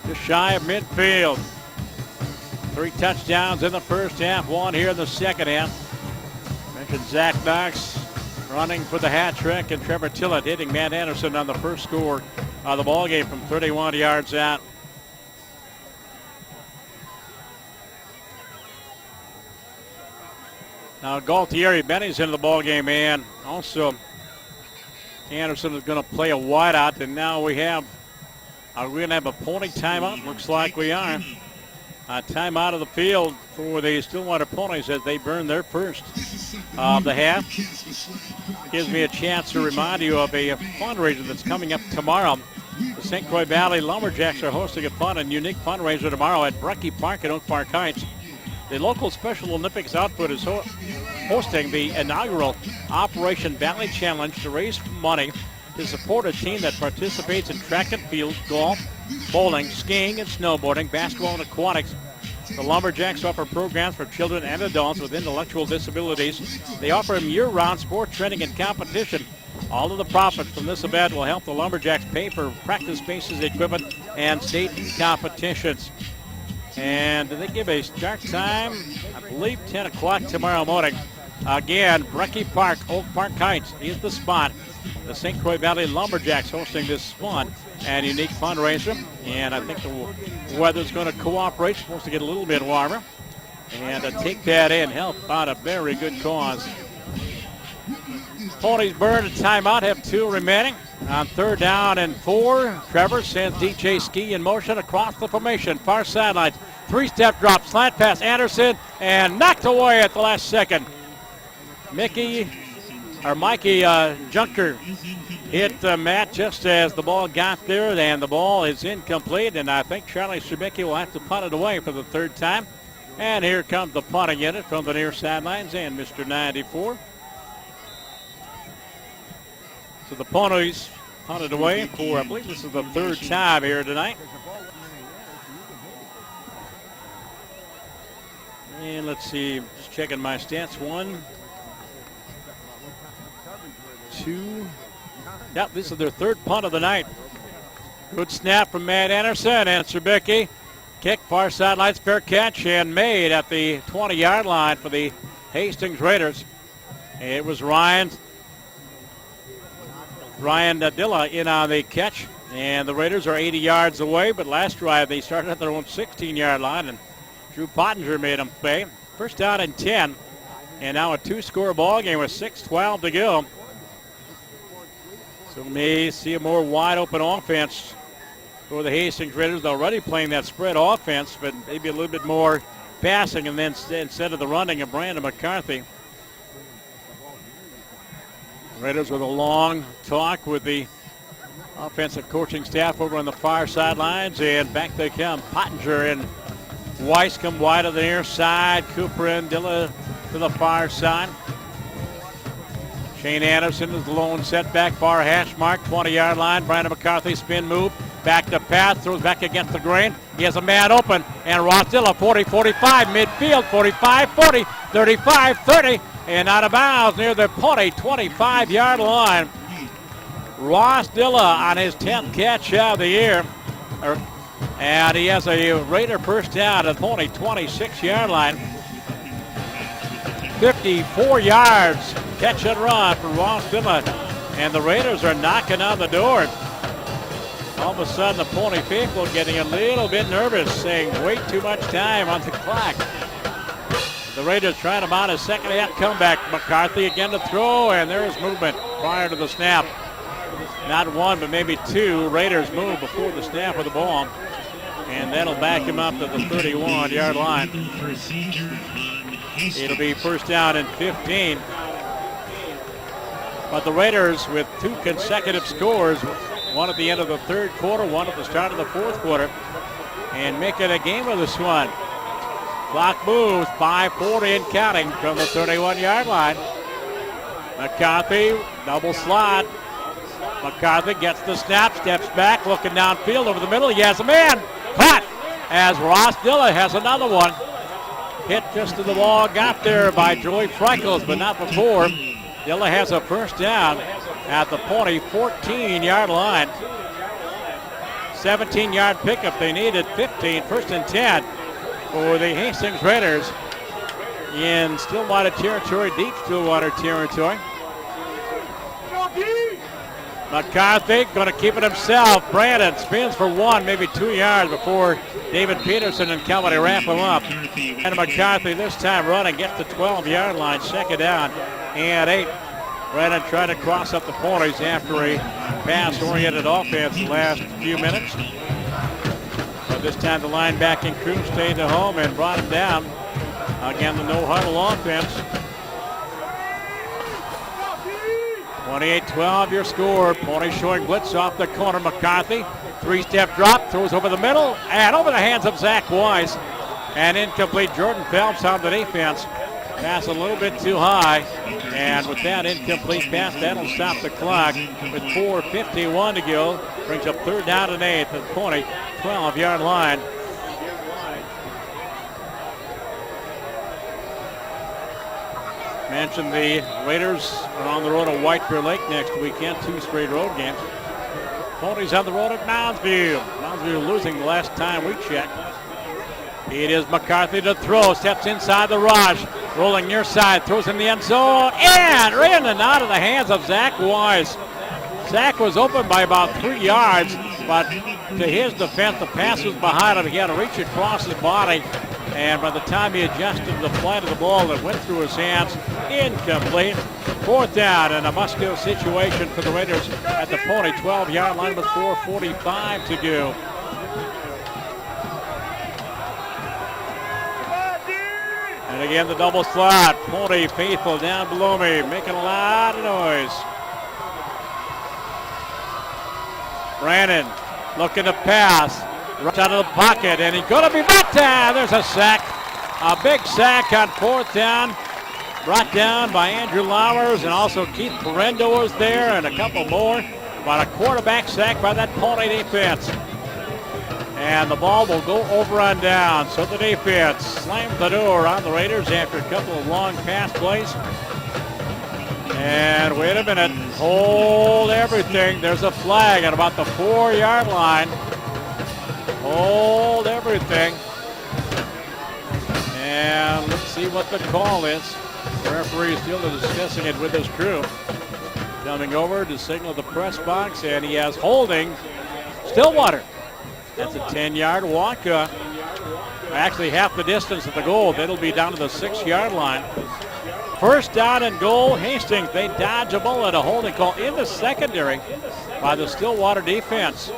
Just shy of midfield. 3 touchdowns in the first half. 1 here in the second half. Mentioned Zach Knox running for the hat trick, and Trevor Tillett hitting Matt Anderson on the first score of the ball game from 31 yards out. Now Galtieri Benny's into the ball game, and also Anderson is going to play a wideout, and now we have are we going to have a Pony timeout? Looks like we are. A timeout of the field for the Stillwater Ponies as they burn their first of the half. Gives me a chance to remind you of a fundraiser that's coming up tomorrow. The St. Croix Valley Lumberjacks are hosting a fun and unique fundraiser tomorrow at Brecky Park in Oak Park Heights. The local Special Olympics outfit is hosting the inaugural Operation Valley Challenge to raise money to support a team that participates in track and field, golf, bowling, skiing, and snowboarding, basketball, and aquatics. The Lumberjacks offer programs for children and adults with intellectual disabilities. They offer them year-round sports training and competition. All of the profits from this event will help the Lumberjacks pay for practice spaces, equipment, and state competitions. And they give a start time, I believe 10 o'clock tomorrow morning. Again, Brecky Park, Oak Park Heights is the spot. The St. Croix Valley Lumberjacks hosting this fun and unique fundraiser. And I think the weather's going to cooperate. Supposed to get a little bit warmer. And take that in, help out a very good cause. Ponies burn a timeout, have 2 remaining. On 3rd down and 4, Trevor sends DJ Ski in motion across the formation, far sideline. 3-step drop, slant pass, Anderson, and knocked away at the last second. Mikey Junker hit Matt just as the ball got there, and the ball is incomplete, and I think Charlie Shubicki will have to punt it away for the 3rd time. And here comes the punting unit from the near sidelines and Mr. 94. So the Ponies punted away for, I believe this is the 3rd time here tonight. And let's see, just checking my stats. 1, 2. Yep, this is their 3rd punt of the night. Good snap from Matt Anderson and Serbicki. Kick far sideline, fair catch, and made at the 20-yard line for the Hastings Raiders. It was Ryan Dilla in on the catch, and the Raiders are 80 yards away, but last drive they started at their own 16-yard line, and Drew Pottinger made them pay. 1st down and 10, and now a 2-score ball game with 6:12 to go. So we may see a more wide-open offense for the Hastings Raiders. They're already playing that spread offense, but maybe a little bit more passing, and then instead of the running of Brandon McCarthy. Raiders with a long talk with the offensive coaching staff over on the far sidelines, and back they come. Pottinger and Weiss come wide of the near side. Cooper and Dilla to the far side. Shane Anderson is the lone setback, far hash mark, 20-yard line. Brandon McCarthy spin move, back to pass, throws back against the grain. He has a man open, and Ross Dilla 40-45, midfield, 45-40, 35-30. And out of bounds near the Pony 25-yard line. Ross Dilla on his 10th catch of the year. And he has a Raider first down at the Pony 26-yard line. 54 yards catch and run for Ross Dilla. And the Raiders are knocking on the door. All of a sudden the Pony faithful getting a little bit nervous, saying way too much time on the clock. The Raiders trying to mount a second half comeback. McCarthy again to throw, and there's movement prior to the snap. Not 1, but maybe 2 Raiders move before the snap of the ball. And that'll back him up to the 31-yard line. It'll be 1st down and 15. But the Raiders with 2 consecutive scores, one at the end of the 3rd quarter, one at the start of the 4th quarter, and making a game of this one. Clock moves, 5:40 and counting from the 31-yard line. McCarthy, double slot. McCarthy gets the snap, steps back, looking downfield over the middle. He has a man. Caught as Ross Dilla has another one. Hit just to the ball, got there by Joey Freckles, but not before. Dilla has a first down at the Pony 14-yard line. 17-yard pickup. They needed 15, first and 10 for the Hastings Raiders in Stillwater territory, deep Stillwater territory. McCarthy going to keep it himself. Brandon spins for 1, maybe 2 yards before David Peterson and company wrap him up. And McCarthy this time running, gets the 12-yard line, second down and 8. Brandon trying to cross up the Ponies after a pass-oriented offense the last few minutes. But this time the linebacking crew stayed at home and brought him down. Again, the no-huddle offense. 28-12 your score. Pony showing blitz off the corner. McCarthy, 3-step drop, throws over the middle and over the hands of Zach Weiss. And incomplete. Jordan Phelps on the defense. Pass a little bit too high. And with that incomplete pass, that'll stop the clock with 4:51 to go. Brings up third down and 8 at the Pony 12-yard line. Mentioned the Raiders are on the road at White Bear Lake next weekend, 2 straight road games. Ponies on the road at Moundsview. Moundsview losing the last time we checked. It is McCarthy to throw, steps inside the rush, rolling near side, throws in the end zone, and in and out of the hands of Zach Weiss. Zach was open by about 3 yards, but to his defense, the pass was behind him. He had to reach across his body, and by the time he adjusted the flight of the ball, it went through his hands. Incomplete. Fourth down, and a must-go situation for the Raiders at the Pony 12-yard line with 4:45 to go. And again, the double slot. Pony faithful down below me, making a lot of noise. Brandon looking to pass. Runs out of the pocket, and he's going to be brought down. There's a sack. A big sack on fourth down. Brought down by Andrew Lowers, and also Keith Perendo was there, and a couple more. But a quarterback sack by that Pony defense. And the ball will go over on down. So the defense slams the door on the Raiders after a couple of long pass plays. And wait a minute. Hold everything. There's a flag at about the 4-yard line. Hold everything. And let's see what the call is. The referee is still discussing it with his crew. Coming over to signal the press box, and he has holding Stillwater. That's a 10-yard walk. Actually half the distance of the goal. That'll be down to the 6-yard line. First down and goal. Hastings, they dodge a bullet. A holding call in the secondary by the Stillwater defense.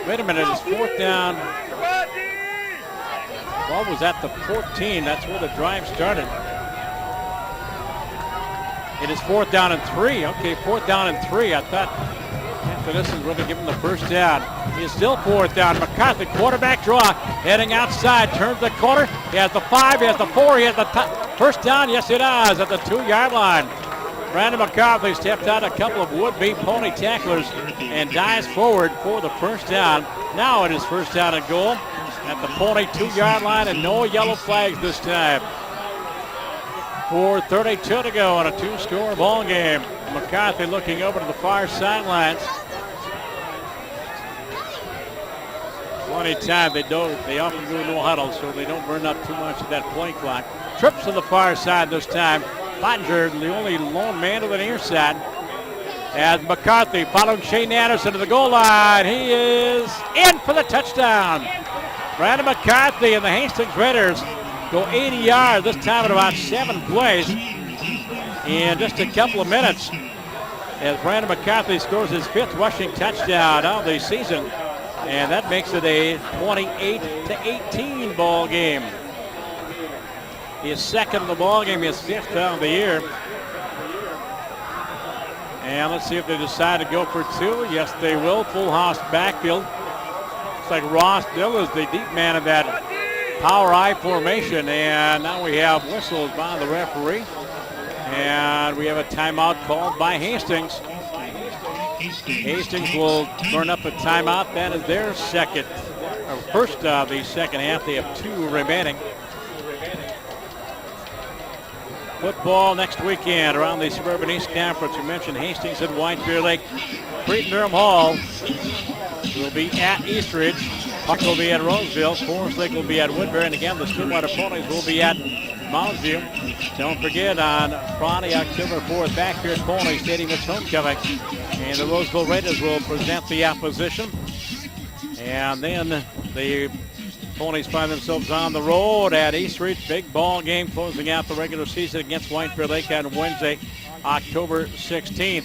Wait a minute, it's fourth down. Ball was at the 14. That's where the drive started. It is fourth down and 3. Okay, fourth down and 3. I thought after this is going to give him the first down. He is still fourth down. McCarthy, quarterback draw, heading outside, turns the corner. He has the 5, he has the 4, he has the first down. Yes, he does at the 2-yard line. Brandon McCarthy stepped out a couple of would-be Pony tacklers and dives forward for the first down. Now it is first down and goal at the Pony 2-yard line, and no yellow flags this time. 4:32 to go on a 2-score ball game. McCarthy looking over to the far sidelines. Plenty of time. They often go no huddle, so they don't burn up too much of that play clock. Trips to the far side this time. Pottinger, the only lone man to the near side. As McCarthy following Shane Anderson to the goal line. He is in for the touchdown. Brandon McCarthy and the Hastings Raiders go 80 yards, this time in about 7 plays in just a couple of minutes. As Brandon McCarthy scores his 5th rushing touchdown of the season. And that makes it a 28-18 ball game. His second of the ball game, his 5th of the year. And let's see if they decide to go for 2. Yes, they will. Full house backfield. Looks like Ross Dill is the deep man of that power I formation, and now we have whistles by the referee. And we have a timeout called by Hastings. Hastings will burn up a timeout. That is their first of the second half. They have 2 remaining. Football next weekend around the Suburban East Conference. We mentioned Hastings and White Bear Lake. Creighton-Durham Hall will be at Eastridge. Puck will be at Roseville. Forest Lake will be at Woodbury. And again, the Stillwater Ponies will be at Mountain View. Don't forget, on Friday, October 4th, back here at Pony Stadium, it's homecoming. And the Roseville Raiders will present the opposition. And then the Ponies find themselves on the road at Eastridge. Big ball game closing out the regular season against White Bear Lake on Wednesday, October 16th.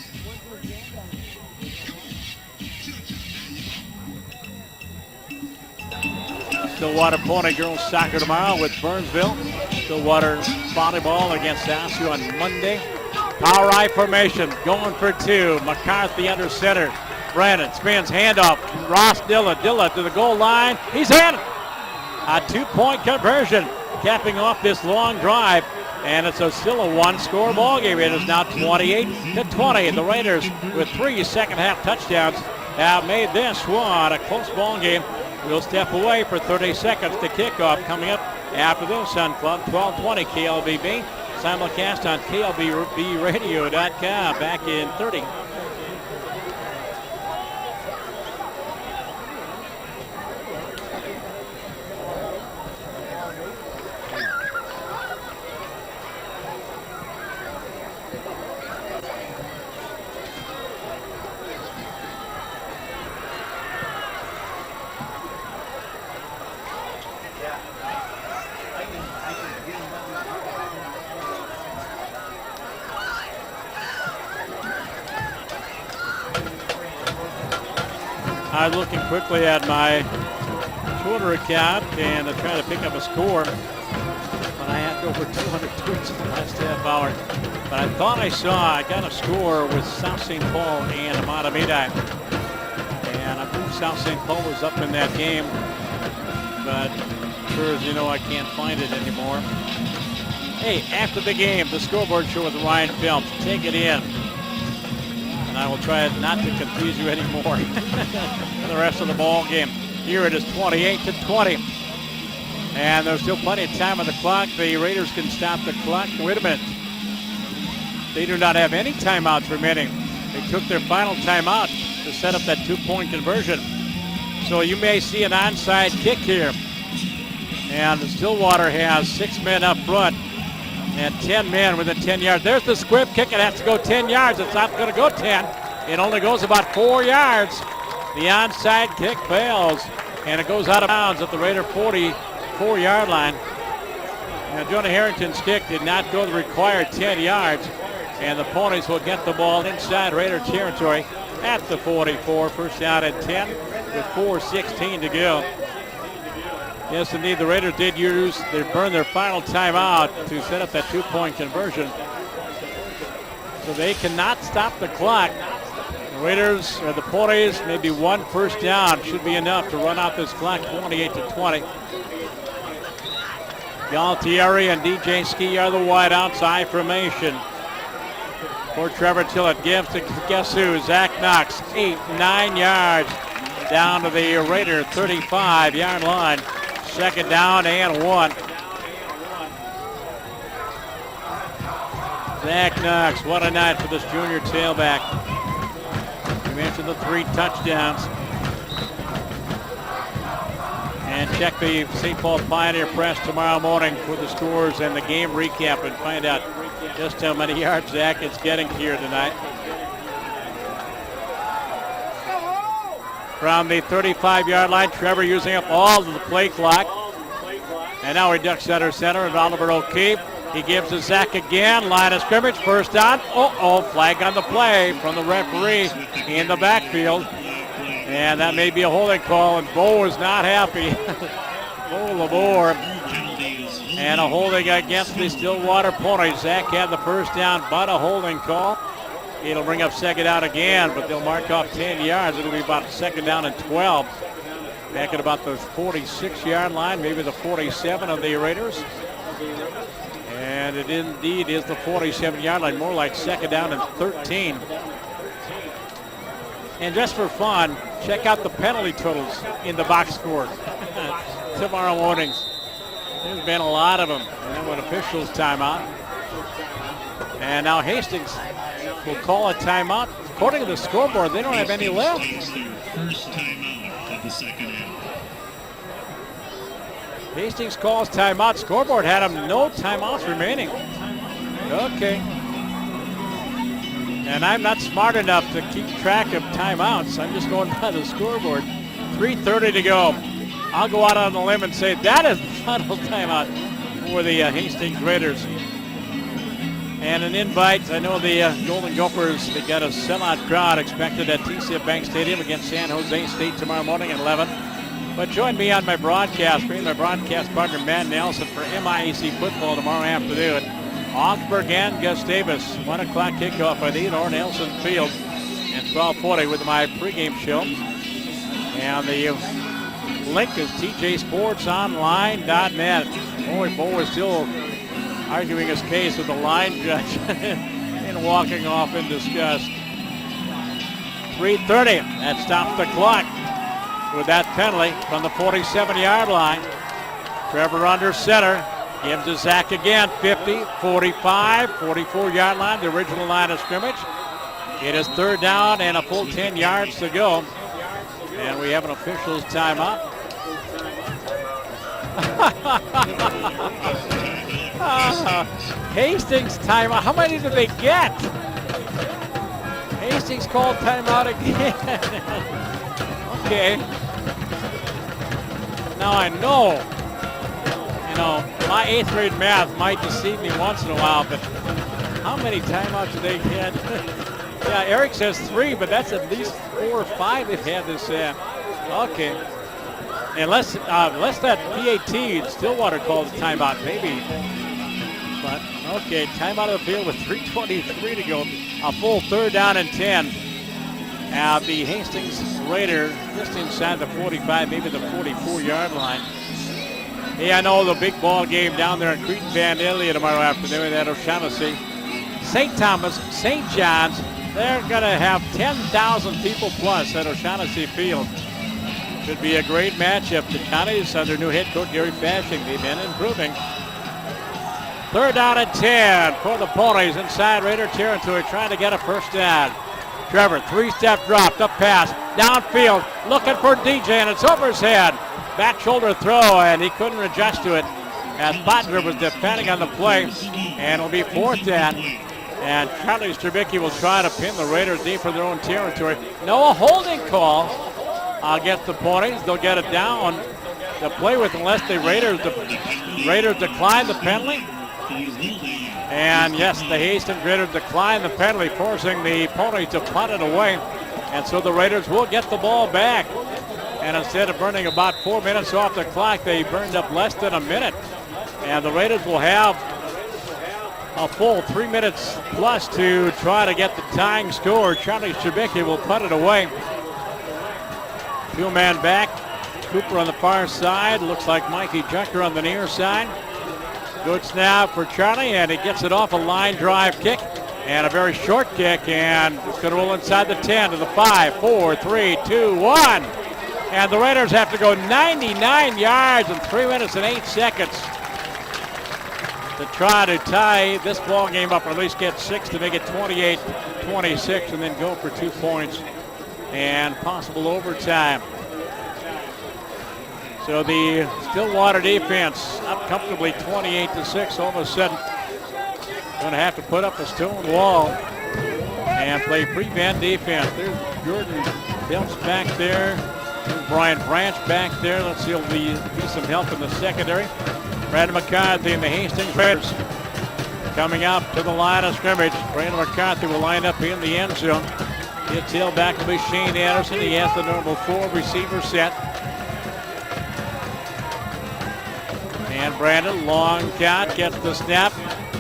Stillwater Pony girls soccer tomorrow with Burnsville. Stillwater volleyball against Sasu on Monday. Power I formation, going for 2. McCarthy under center. Brandon spins, handoff. Ross Dilla to the goal line. He's in. A 2-point conversion, capping off this long drive. And it's still a 1-score ball game. It is now 28-20. The Raiders, with 3 second-half touchdowns, have made this one a close ball game. We'll step away for 30 seconds to kickoff. Coming up after this on Club 1220 KLBB. Simulcast on KLBRadio.com. Back in 30. I was looking quickly at my Twitter account and trying to pick up a score. But I had over 200 tweets in the last half hour. But I thought I got a score with South St. Paul and Amada Medai. And I believe South St. Paul was up in that game. But sure as you know, I can't find it anymore. Hey, after the game, the scoreboard show with Ryan Phelps. Take it in. And I will try not to confuse you anymore for the rest of the ball game. Here it is 28-20. And there's still plenty of time on the clock. The Raiders can stop the clock. Wait a minute. They do not have any timeouts remaining. They took their final timeout to set up that 2-point conversion. So you may see an onside kick here. And Stillwater has 6 men up front and 10 men within 10 yards. There's the squib kick. It has to go 10 yards. It's not going to go 10. It only goes about 4 yards. The onside kick fails, and it goes out of bounds at the Raider 44-yard line. Now, Jonah Harrington's kick did not go the required 10 yards, and the Ponies will get the ball inside Raider territory at the 44. First down and 10 with 4:16 to go. Yes, indeed, the Raiders did burn their final timeout to set up that 2-point conversion. So they cannot stop the clock. The Raiders, or the Ponies, maybe 1 first down should be enough to run out this clock, 28-20. Galtieri and DJ Ski are the wide outside formation. For Trevor Tillett, gives to guess who? Zach Knox, 8-9 yards down to the Raider 35-yard line. Second down and 1. Zach Knox, what a night for this junior tailback. We mentioned the 3 touchdowns. And check the St. Paul Pioneer Press tomorrow morning for the scores and the game recap and find out just how many yards Zach is getting here tonight. From the 35-yard line, Trevor using up all of the play clock. And now he ducks under center, and Oliver O'Keefe. He gives to Zach again. Line of scrimmage, first down. Flag on the play from the referee in the backfield. And that may be a holding call, and Bo is not happy. Bo Labor. And a holding against the Stillwater Ponies. Zach had the first down, but a holding call. It'll bring up second down again, but they'll mark off 10 yards. It'll be about second down and 12. back at about the 46-yard line, maybe the 47 of the Raiders. And it indeed is the 47-yard line, more like second down and 13. And just for fun, check out the penalty totals in the box score tomorrow morning. There's been a lot of them. And then when officials timeout. And now Hastings will call a timeout. According to the scoreboard, they don't have any left. Takes their first timeout of the second half. Hastings calls timeout. Scoreboard had them no timeouts remaining. Okay. And I'm not smart enough to keep track of timeouts. I'm just going by the scoreboard. 3:30 to go. I'll go out on the limb and say that is the final timeout for the Hastings Raiders. And an invite. I know the Golden Gophers, they got a sellout crowd expected at TCF Bank Stadium against San Jose State tomorrow morning at 11. But join me on my broadcast, bring my broadcast partner, Matt Nelson, for MIAC football tomorrow afternoon. Augsburg and Gustavus, 1 o'clock kickoff by the Edenor Nelson Field, and 12:40 with my pregame show. And the link is tjsportsonline.net. Boy, Bo is still arguing his case with the line judge and walking off in disgust. 3:30, that stops the clock with that penalty from the 47-yard line. Trevor under center. Gives to Zach again, 50, 45, 44-yard line, the original line of scrimmage. It is third down and a full 10 yards to go. And we have an official's timeout. Hastings timeout. How many did they get? Hastings called timeout again. Okay. Now I know. My 8th grade math might deceive me once in a while, but how many timeouts did they get? Yeah, Eric says 3, but that's at least 4 or 5 they've had this set. Okay. Unless that PAT Stillwater calls a timeout, maybe. But, okay, timeout of the field with 3:23 to go. A full third down and 10. The Hastings Raiders just inside the 45, maybe the 44-yard line. Yeah, I know the big ball game down there in Cretan Vandalia tomorrow afternoon at O'Shaughnessy. St. Thomas, St. John's, they're going to have 10,000 people plus at O'Shaughnessy Field. Should be a great matchup. The Connies under new head coach Gary Fashing, they've been improving. Third down and 10 for the Ponies inside Raider territory, trying to get a first down. Trevor, 3-step drop, the pass, downfield, looking for DJ, and it's over his head. Back shoulder throw, and he couldn't adjust to it as Pottinger was defending on the play, and it'll be fourth down. And Charlie Strabicki will try to pin the Raiders deep in their own territory. No, a holding call against the Ponies. They'll get it down to play with unless the Raiders decline the penalty. And yes, the Hastings Raiders decline the penalty, forcing the Ponies to punt it away. And so the Raiders will get the ball back. And instead of burning about 4 minutes off the clock, they burned up less than a minute. And the Raiders will have a full 3 minutes plus to try to get the tying score. Charlie Strabicki will punt it away. Two-man back. Cooper on the far side. Looks like Mikey Junker on the near side. Good snap for Charlie, and he gets it off a line drive kick. And a very short kick, and it's going to roll inside the 10 to the 5, 4, 3, 2, 1. And the Raiders have to go 99 yards in 3 minutes and 8 seconds to try to tie this ball game up, or at least get 6 to make it 28-26, and then go for 2 points and possible overtime. So the Stillwater defense up comfortably 28-6. All of a sudden, going to have to put up a stone wall and play prevent defense. There's Jordan Phelps back there. There's Brian Branch back there. Let's see if there'll be some help in the secondary. Brandon McCarthy and the Hastings Raiders coming up to the line of scrimmage. Brandon McCarthy will line up in the end zone. His tailback will be Shane Anderson. He has the normal 4 receiver set. And Brandon, long cut, gets the snap.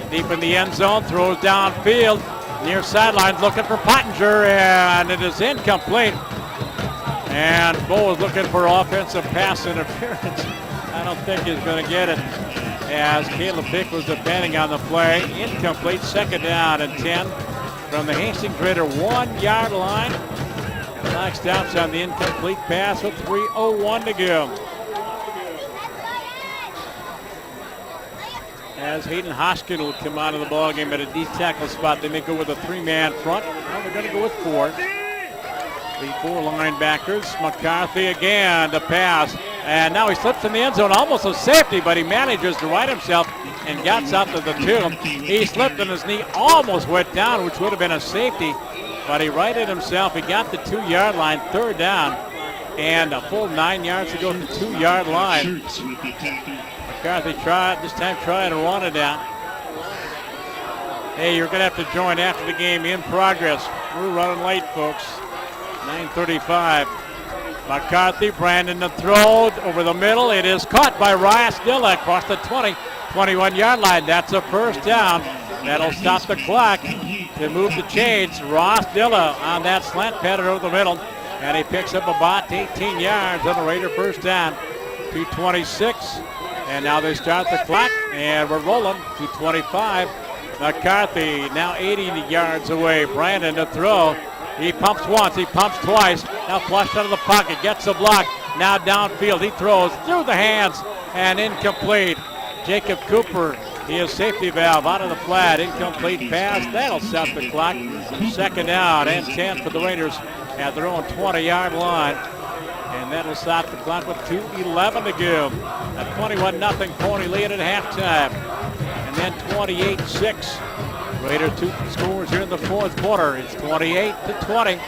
Deep in the end zone, throws downfield. Near sidelines looking for Pottinger, and it is incomplete. And Bo is looking for offensive pass interference. I don't think he's going to get it, as Caleb Pick was defending on the play. Incomplete, second down and 10 from the Hastings Raider 1 yard line. Clock stops on the incomplete pass with 3:01 to go. As Hayden Hoskin will come out of the ball game at a D tackle spot, they may go with a 3-man front. Well, they're going to go with 4. The 4 linebackers. McCarthy again, the pass. And now he slips in the end zone, almost a safety, but he manages to right himself and gets out to the 2. He slipped and his knee almost went down, which would have been a safety, but he righted himself. He got the 2-yard line, third down, and a full 9 yards to go to the 2-yard line. McCarthy trying to run it out. Hey, you're going to have to join after the game in progress. We're running late, folks. 9:35. McCarthy, Brandon the throw over the middle. It is caught by Ross Dilla across the 21-yard line. That's a first down. That'll stop the clock to move the chains. Ross Dilla on that slant pattern over the middle. And he picks up about 18 yards on the Raider first down. 2:26. And now they start the clock. And we're rolling. 2:25. McCarthy now 80 yards away. Brandon to throw. He pumps once, he pumps twice. Now flushed out of the pocket, gets the block. Now downfield, he throws through the hands and incomplete. Jacob Cooper, he is safety valve out of the flat. Incomplete pass, that'll stop the clock. Second down and 10 for the Raiders at their own 20-yard line. And that'll stop the clock with 2:11 to go. A 21-0 Pony lead at halftime. And then 28-6. Raider 2 scores here in the fourth quarter. It's 28-20.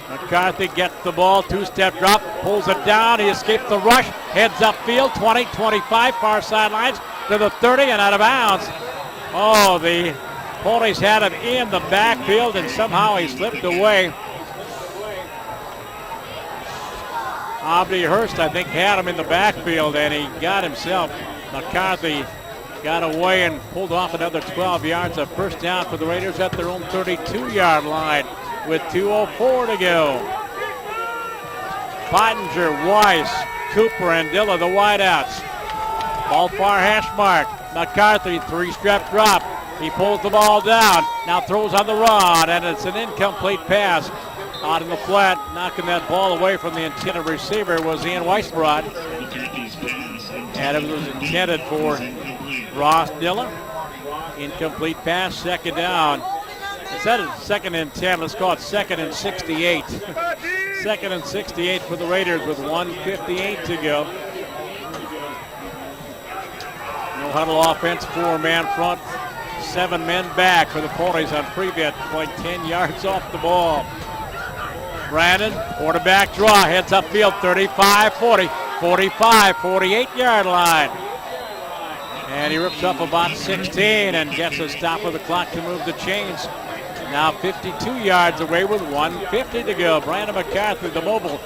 McCarthy gets the ball, 2-step drop, pulls it down. He escapes the rush, heads upfield, 20, 25, far sidelines to the 30 and out of bounds. Oh, the Ponies had him in the backfield and somehow he slipped away. Aubrey Hurst, I think, had him in the backfield and he got himself. McCarthy got away and pulled off another 12 yards. A first down for the Raiders at their own 32-yard line with 2:04 to go. Pottinger, Weiss, Cooper, and Dilla, the wideouts. Ball far hash mark. McCarthy, 3-step drop. He pulls the ball down. Now throws on the run, and it's an incomplete pass. Out in the flat, knocking that ball away from the intended receiver was Ian Weisbrod. And it was intended for Ross Dilla. Incomplete pass, second down. Instead of second and 10, let's call it second and 68. Second and 68 for the Raiders with 1:58 to go. No huddle offense, 4-man front, 7 men back for the Ponies on Privet, point 10 yards off the ball. Brandon, quarterback draw, heads upfield, 35, 40, 45, 48-yard line. And he rips up about 16 and gets a stop of the clock to move the chains. Now 52 yards away with 1:50 to go. Brandon McCarthy, the mobile,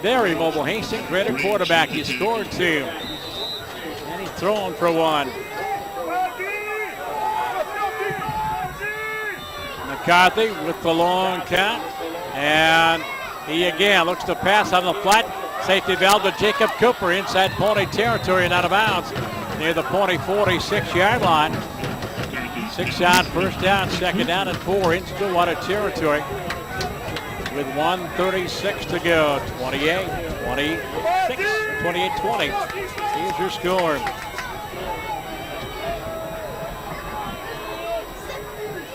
very mobile Hastings Raider quarterback. He scored 2. And he's throwing for 1. McCarthy with the long count. And he again looks to pass on the flat. Safety valve to Jacob Cooper inside Pony territory and out of bounds near the Pony 46-yard line. 6 on first down, second down and 4 in Stillwater territory with 1:36 to go. 28-26, 28-20. Here's your score.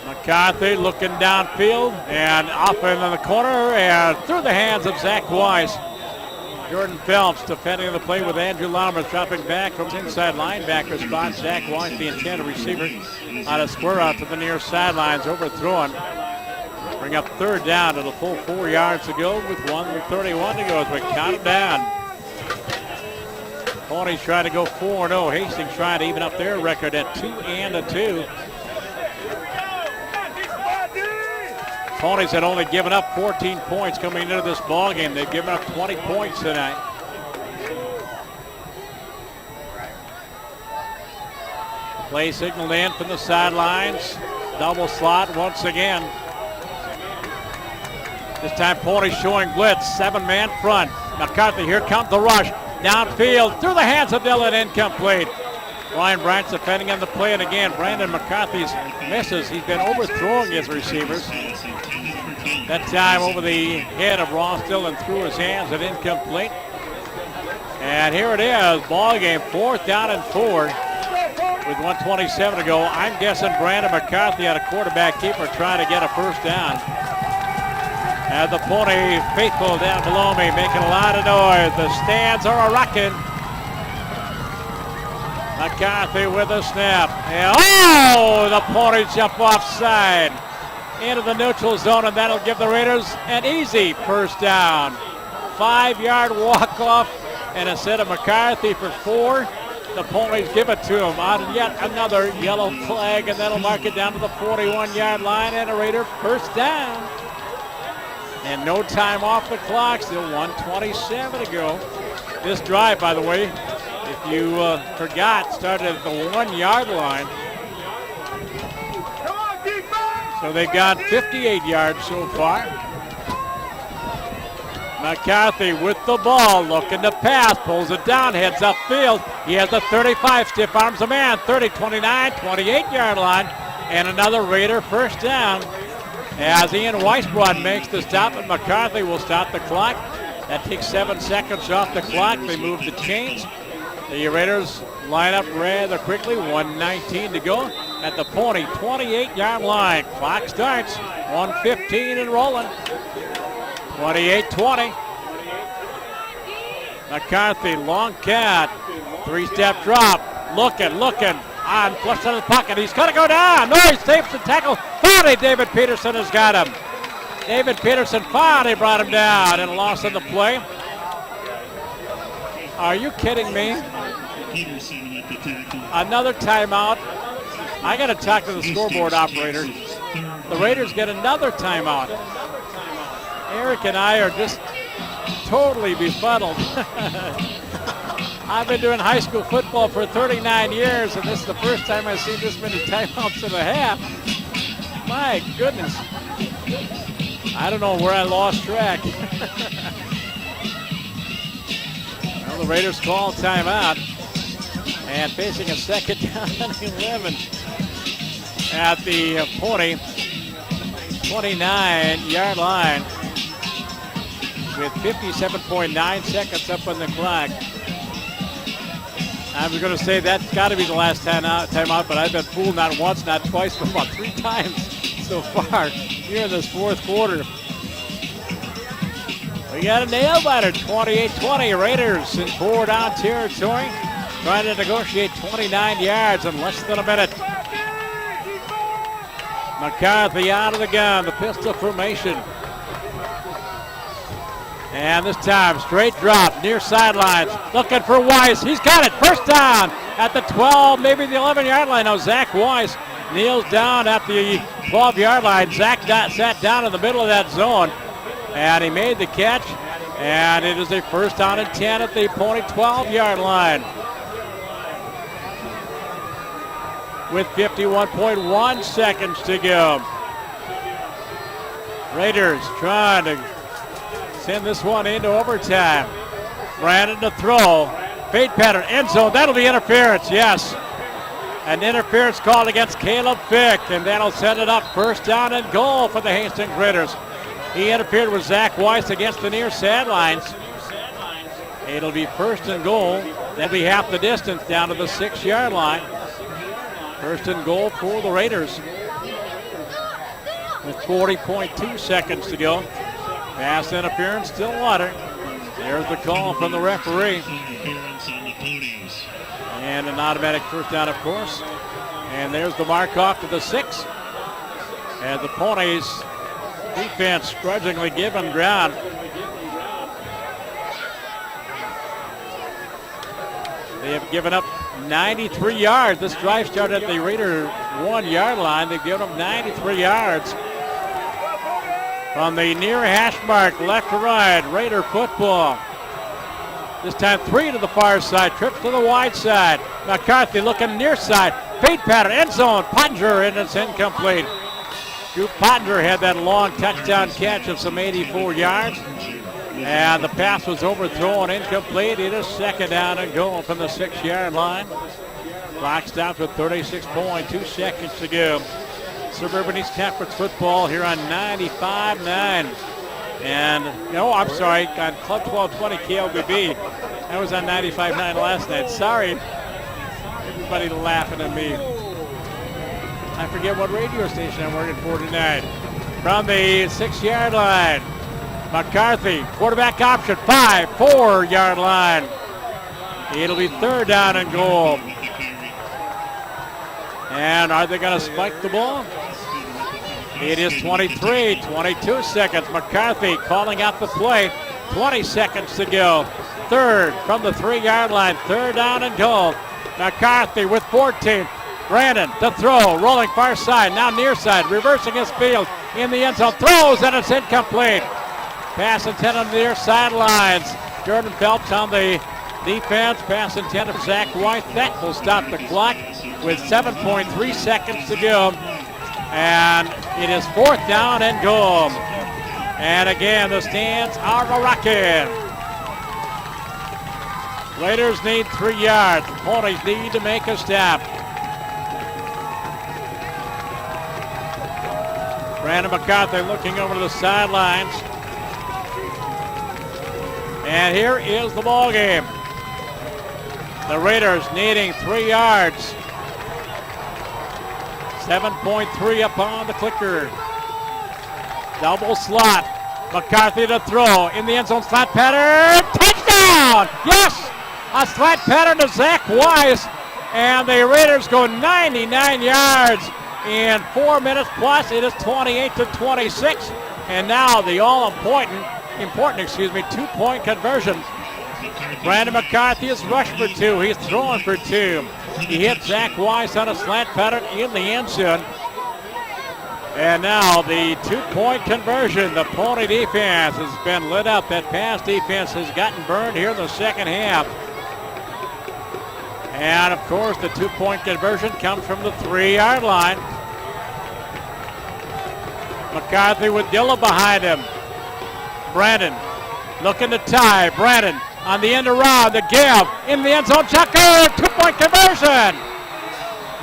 McCarthy looking downfield and off in the corner and through the hands of Zach Weiss. Jordan Phelps defending the play with Andrew Lammers dropping back from the inside linebacker spot. Zach Weiss, the intended receiver, on a square out to the near sidelines, overthrown. Bring up third down at a full 4 yards to go with 1:31 to go as we count it down. Ponies trying to go 4-0. Hastings trying to even up their record at 2-2. Ponies had only given up 14 points coming into this ball game. They've given up 20 points tonight. Play signaled in from the sidelines. Double slot once again. This time Ponies showing blitz, 7-man front. McCarthy, here comes the rush. Downfield, through the hands of Dillon, incomplete. Ryan Bryant's defending on the play, and again, Brandon McCarthy's misses. He's been overthrowing his receivers. That time over the head of Ross Dillon, through his hands and incomplete. And here it is, ball game, 4th down and 4 with 1:27 to go. I'm guessing Brandon McCarthy had a quarterback keeper trying to get a first down. And the Pony faithful down below me making a lot of noise. The stands are a-rocking. McCarthy with a snap. And the Ponies jump offside into the neutral zone, and that'll give the Raiders an easy first down. 5-yard walk-off, and instead of McCarthy for 4, the Ponies give it to him on yet another yellow flag, and that'll mark it down to the 41-yard line, and a Raider first down. And no time off the clock, still 1:27 to go. This drive, by the way, if you forgot, started at the 1-yard line. So they've got 58 yards so far. McCarthy with the ball, looking to pass, pulls it down, heads upfield. He has a 35, stiff arms a man, 30, 29, 28-yard line, and another Raider first down. As Ian Weisbrod makes the stop, and McCarthy will stop the clock. That takes 7 seconds off the clock. They move the chains. The Raiders line up rather quickly. 1:19 to go at the Pony 28-yard line. Clock starts. 1:15 and rolling. 28-20. McCarthy, long cat. 3-step drop. Looking. On flush out of the pocket. He's going to go down. No, he saves the tackle. Finally, David Peterson has got him. David Peterson finally brought him down, and a loss on the play. Are you kidding me? Peterson with the tackle. Another timeout. I got to talk to the scoreboard operator. The Raiders get another timeout. Eric and I are just totally befuddled. I've been doing high school football for 39 years, and this is the first time I've seen this many timeouts in a half. My goodness. I don't know where I lost track. Well, the Raiders call timeout, and facing a second down and 11 at the Pony 29-yard line with 57.9 seconds up on the clock. I was going to say that's got to be the last timeout, but I've been fooled not once, not twice, but about 3 times so far here in this fourth quarter. We got a nail-biter, 28-20. Raiders in 4-down territory, trying to negotiate 29 yards in less than a minute. McCarthy out of the gun, the pistol formation. And this time, straight drop, near sidelines, looking for Weiss. He's got it, first down at the 12, maybe the 11-yard line. Now Zach Weiss kneels down at the 12-yard line. Zach sat down in the middle of that zone, and he made the catch, and it is a first down and 10 at the Pony 12-yard line. With 51.1 seconds to go. Raiders trying to send this one into overtime. Brandon to throw. Fade pattern, end zone. That'll be interference, yes. An interference called against Caleb Fick, and that'll set it up first down and goal for the Hastings Raiders. He interfered with Zach Weiss against the near sidelines. It'll be first and goal. That'll be half the distance down to the 6-yard line. First and goal for the Raiders with 40.2 seconds to go. Pass interference, still water. There's the call from the referee. Interference on the Ponies. And an automatic first down, of course. And there's the mark off to the 6. And the Ponies defense grudgingly given ground. They have given up 93 yards. This drive started at the Raider 1-yard line. They've given up 93 yards. From the near hash mark, left to right, Raider football. This time 3 to the far side, trips to the wide side. McCarthy looking near side, fade pattern, end zone, Pottinger, and it's incomplete. Drew Pottinger had that long touchdown catch of some 84 yards. And the pass was overthrown, incomplete. It is second down and goal from the 6-yard line. Clock stopped with 36.2 seconds to go. Suburban East Conference football here on 95.9. And, no, I'm sorry, on Club 1220 KLBB. I was on 95.9 last night. Sorry, everybody laughing at me. I forget what radio station I'm working for tonight. From the 6-yard line, McCarthy, quarterback option, 4-yard line. It'll be third down and goal. And are they going to spike the ball? It is 22 seconds. McCarthy calling out the play. 20 seconds to go. Third from the 3-yard line. Third down and goal. McCarthy with 14. Brandon to throw. Rolling far side. Now near side. Reversing his field. In the end zone. Throws and it's incomplete. Pass intended on the near sidelines. Jordan Phelps on the defense. Pass intended for Zach White. That will stop the clock with 7.3 seconds to go. And it is fourth down and goal. And again, the stands are rocking. Raiders need 3 yards. Ponies need to make a stop. Brandon McCarthy looking over to the sidelines. And here is the ball game. The Raiders needing 3 yards. 7.3 up on the clicker. Double slot. McCarthy to throw. In the end zone, slant pattern. Touchdown! Yes! A slant pattern to Zach Wise. And the Raiders go 99 yards in 4 minutes plus. It is 28-26. And now the all-important, 2-point conversion. Brandon McCarthy has rushed for 2. He's throwing for 2. He hit Zach Wise on a slant pattern in the end zone. And now the 2-point conversion. The Pony defense has been lit up. That pass defense has gotten burned here in the second half. And, of course, the 2-point conversion comes from the 3-yard line. McCarthy with Dilla behind him. Brandon looking to tie. Brandon on the end around, the give, in the end zone, Jucker, 2-point conversion.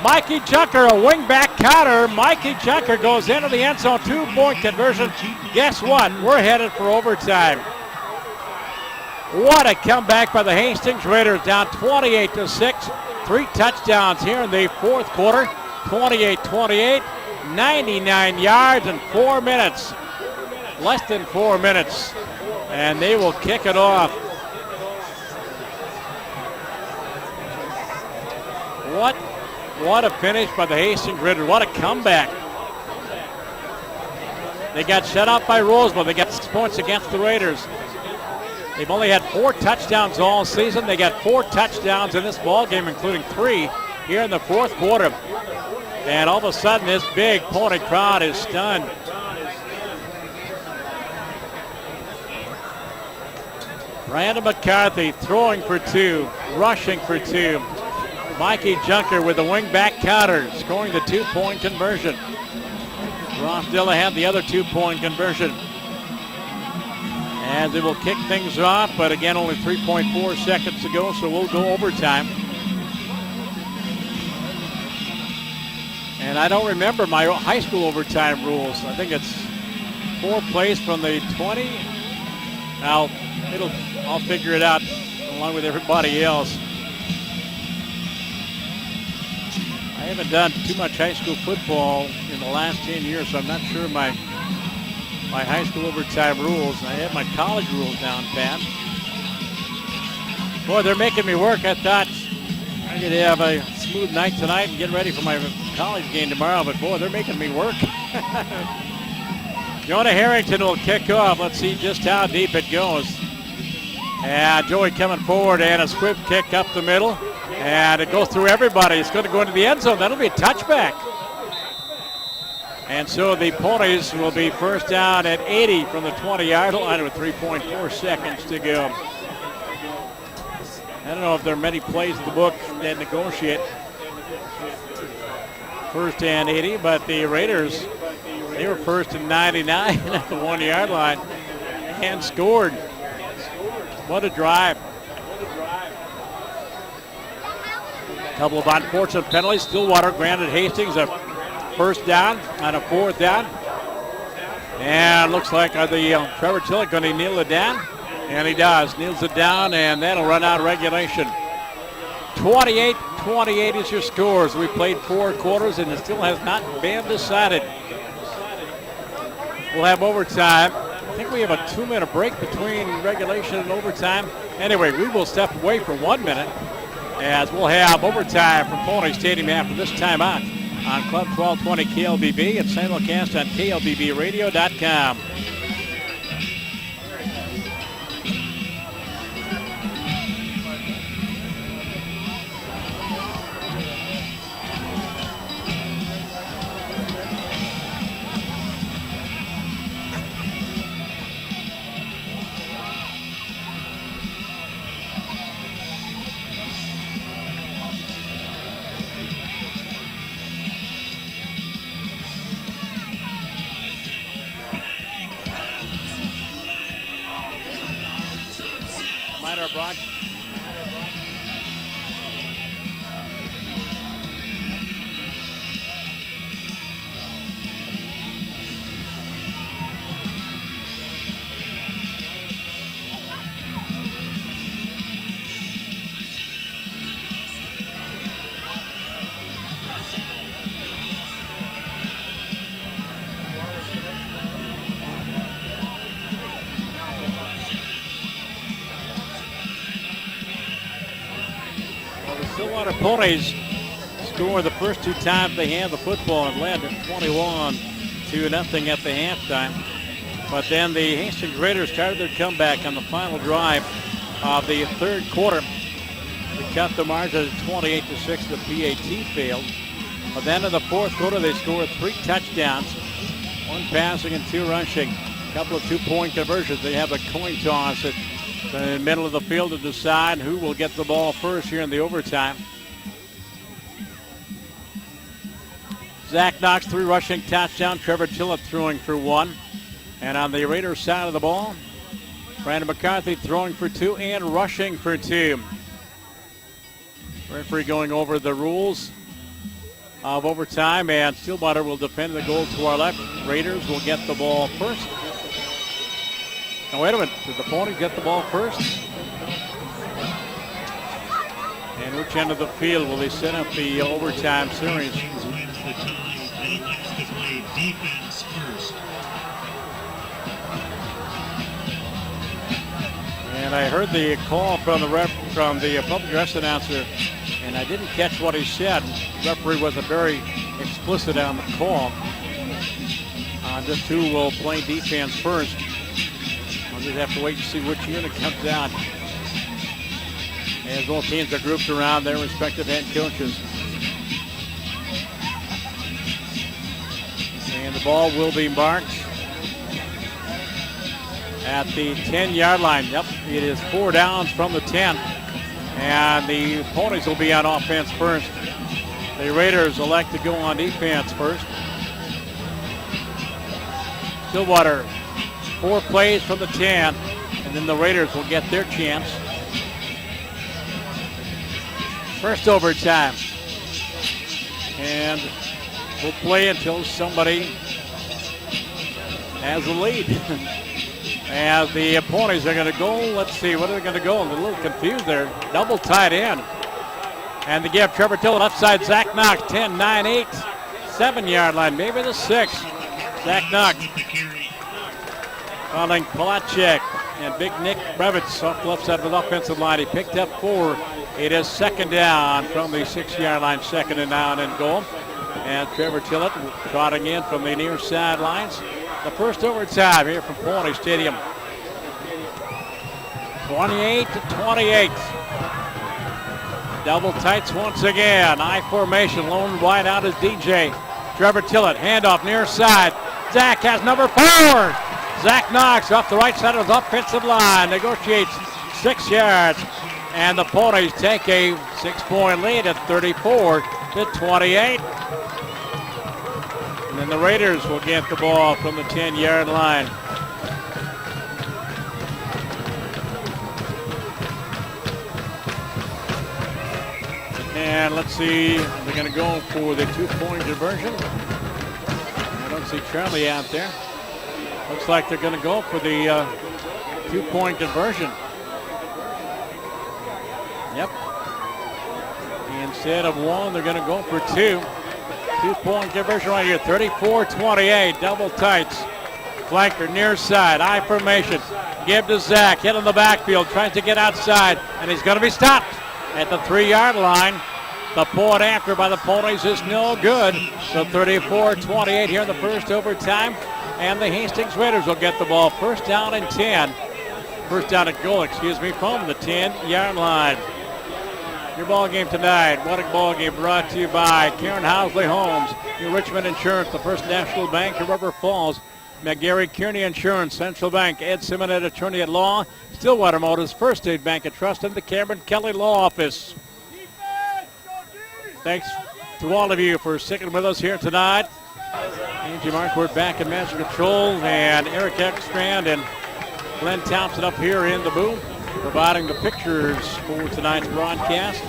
Mikey Jucker, a wingback counter. Mikey Jucker goes into the end zone, 2-point conversion. Guess what? We're headed for overtime. What a comeback by the Hastings Raiders, down 28-6. 3 touchdowns here in the fourth quarter, 28-28, 99 yards in 4 minutes. Less than 4 minutes. And they will kick it off. What a finish by the Hastings Raiders. What a comeback. They got shut out by Roseville. They got 6 points against the Raiders. They've only had 4 touchdowns all season. They got 4 touchdowns in this ball game, including 3 here in the fourth quarter. And all of a sudden, this big Pony crowd is stunned. Brandon McCarthy throwing for 2, rushing for 2. Mikey Junker with the wing-back counter, scoring the 2-point conversion. Ross Dilla had the other 2-point conversion. And they will kick things off, but again, only 3.4 seconds to go, so we'll go overtime. And I don't remember my high school overtime rules. I think it's 4 plays from the 20. I'll figure it out along with everybody else. I haven't done too much high school football in the last 10 years, so I'm not sure my high school overtime rules. I have my college rules down pat. Boy, they're making me work. I thought I could have a smooth night tonight and get ready for my college game tomorrow, but boy, they're making me work. Jonah Harrington will kick off. Let's see just how deep it goes. And Joey coming forward, and a swift kick up the middle. And it goes through everybody. It's going to go into the end zone. That'll be a touchback. And so the Ponies will be first down at 80 from the 20-yard line with 3.4 seconds to go. I don't know if there are many plays in the book that negotiate first and 80, but the Raiders, They were first in 99 at the 1-yard line and scored. What a drive. Couple of unfortunate penalties. Stillwater granted Hastings a first down on a 4th down. And looks like Trevor Tillett going to kneel it down. And he does. Kneels it down, and that'll run out of regulation. 28-28 is your scores. We played 4 quarters, and it still has not been decided. We'll have overtime. I think we have a 2-minute break between regulation and overtime. Anyway, we will step away for 1 minute as we'll have overtime from Pony Stadium after this timeout on Club 1220 KLBB and simulcast on KLBBradio.com. Brock. Ponies scored the first 2 times they had the football and led 21-0 at the halftime. But then the Hastings Raiders started their comeback on the final drive of the 3rd quarter. They cut the margin to 28-6. The PAT failed. But then in the 4th quarter, they scored 3 touchdowns, 1 passing and 2 rushing. A couple of 2-point conversions. They have a coin toss at the middle of the field to decide who will get the ball first here in the overtime. Zach Knox, 3 rushing touchdowns. Trevor Tillett throwing for 1. And on the Raiders side of the ball, Brandon McCarthy throwing for 2 and rushing for 2. Referee going over the rules of overtime, and Stillwater will defend the goal to our left. Raiders will get the ball first. Now wait a minute, did the Ponies get the ball first? And which end of the field will they set up the overtime series? Defense first. And I heard the call from the public address announcer, and I didn't catch what he said. The referee wasn't very explicit on the call. Just who will play defense first. We'll just have to wait and see which unit comes out as both teams are grouped around their respective head coaches. And the ball will be marked at the 10-yard line. Yep, it is 4 downs from the 10. And the Ponies will be on offense first. The Raiders elect to go on defense first. Stillwater, 4 plays from the 10, and then the Raiders will get their chance. First overtime. And we'll play until somebody has the lead. As the Ponies are going to go, let's see, what are they going to go? I'm a little confused there. Double tight end. And they give Trevor Tillett left side, Zach Knox, 10, 9, 8, 7-yard line, maybe the 6. Zach Knox. Following Polacek and Big Nick Brevitz off the left side of the offensive line. He picked up 4. It is 2nd down from the 6-yard line, 2nd and down and goal. And Trevor Tillett trotting in from the near sidelines. The first overtime here from Pony Stadium. 28-28. Double tights once again. I formation, lone wide out is DJ. Trevor Tillett, handoff near side. Zach has number 4. Zach Knox off the right side of his offensive line. Negotiates 6 yards. And the Ponies take a 6-point lead at 34-28. And And the Raiders will get the ball from the 10-yard line. And let's see, they're going to go for the two-point conversion. I don't see Charlie out there. Looks like they're going to go for the two-point conversion. Yep. Instead of one, they're going to go for two. Two-point conversion right here, 34-28, double tights. Flanker near side, I formation. Give to Zach, hit in the backfield, tries to get outside, and he's going to be stopped at the 3-yard line. The point after by the Ponies is no good. So 34-28 here in the first overtime. And the Hastings Raiders will get the ball first down and 10. First down and goal, from the 10-yard line. Your ball game tonight. What a ball game brought to you by Karen Housley Homes, New Richmond Insurance, the First National Bank of River Falls, McGarry Kearney Insurance, Central Bank, Ed Simonet, Attorney at Law, Stillwater Motors, First State Bank and Trust, and the Cameron Kelly Law Office. Thanks to all of you for sticking with us here tonight. Angie Marquardt back in master control, and Eric Ekstrand and Glenn Thompson up here in the booth, providing the pictures for tonight's broadcast.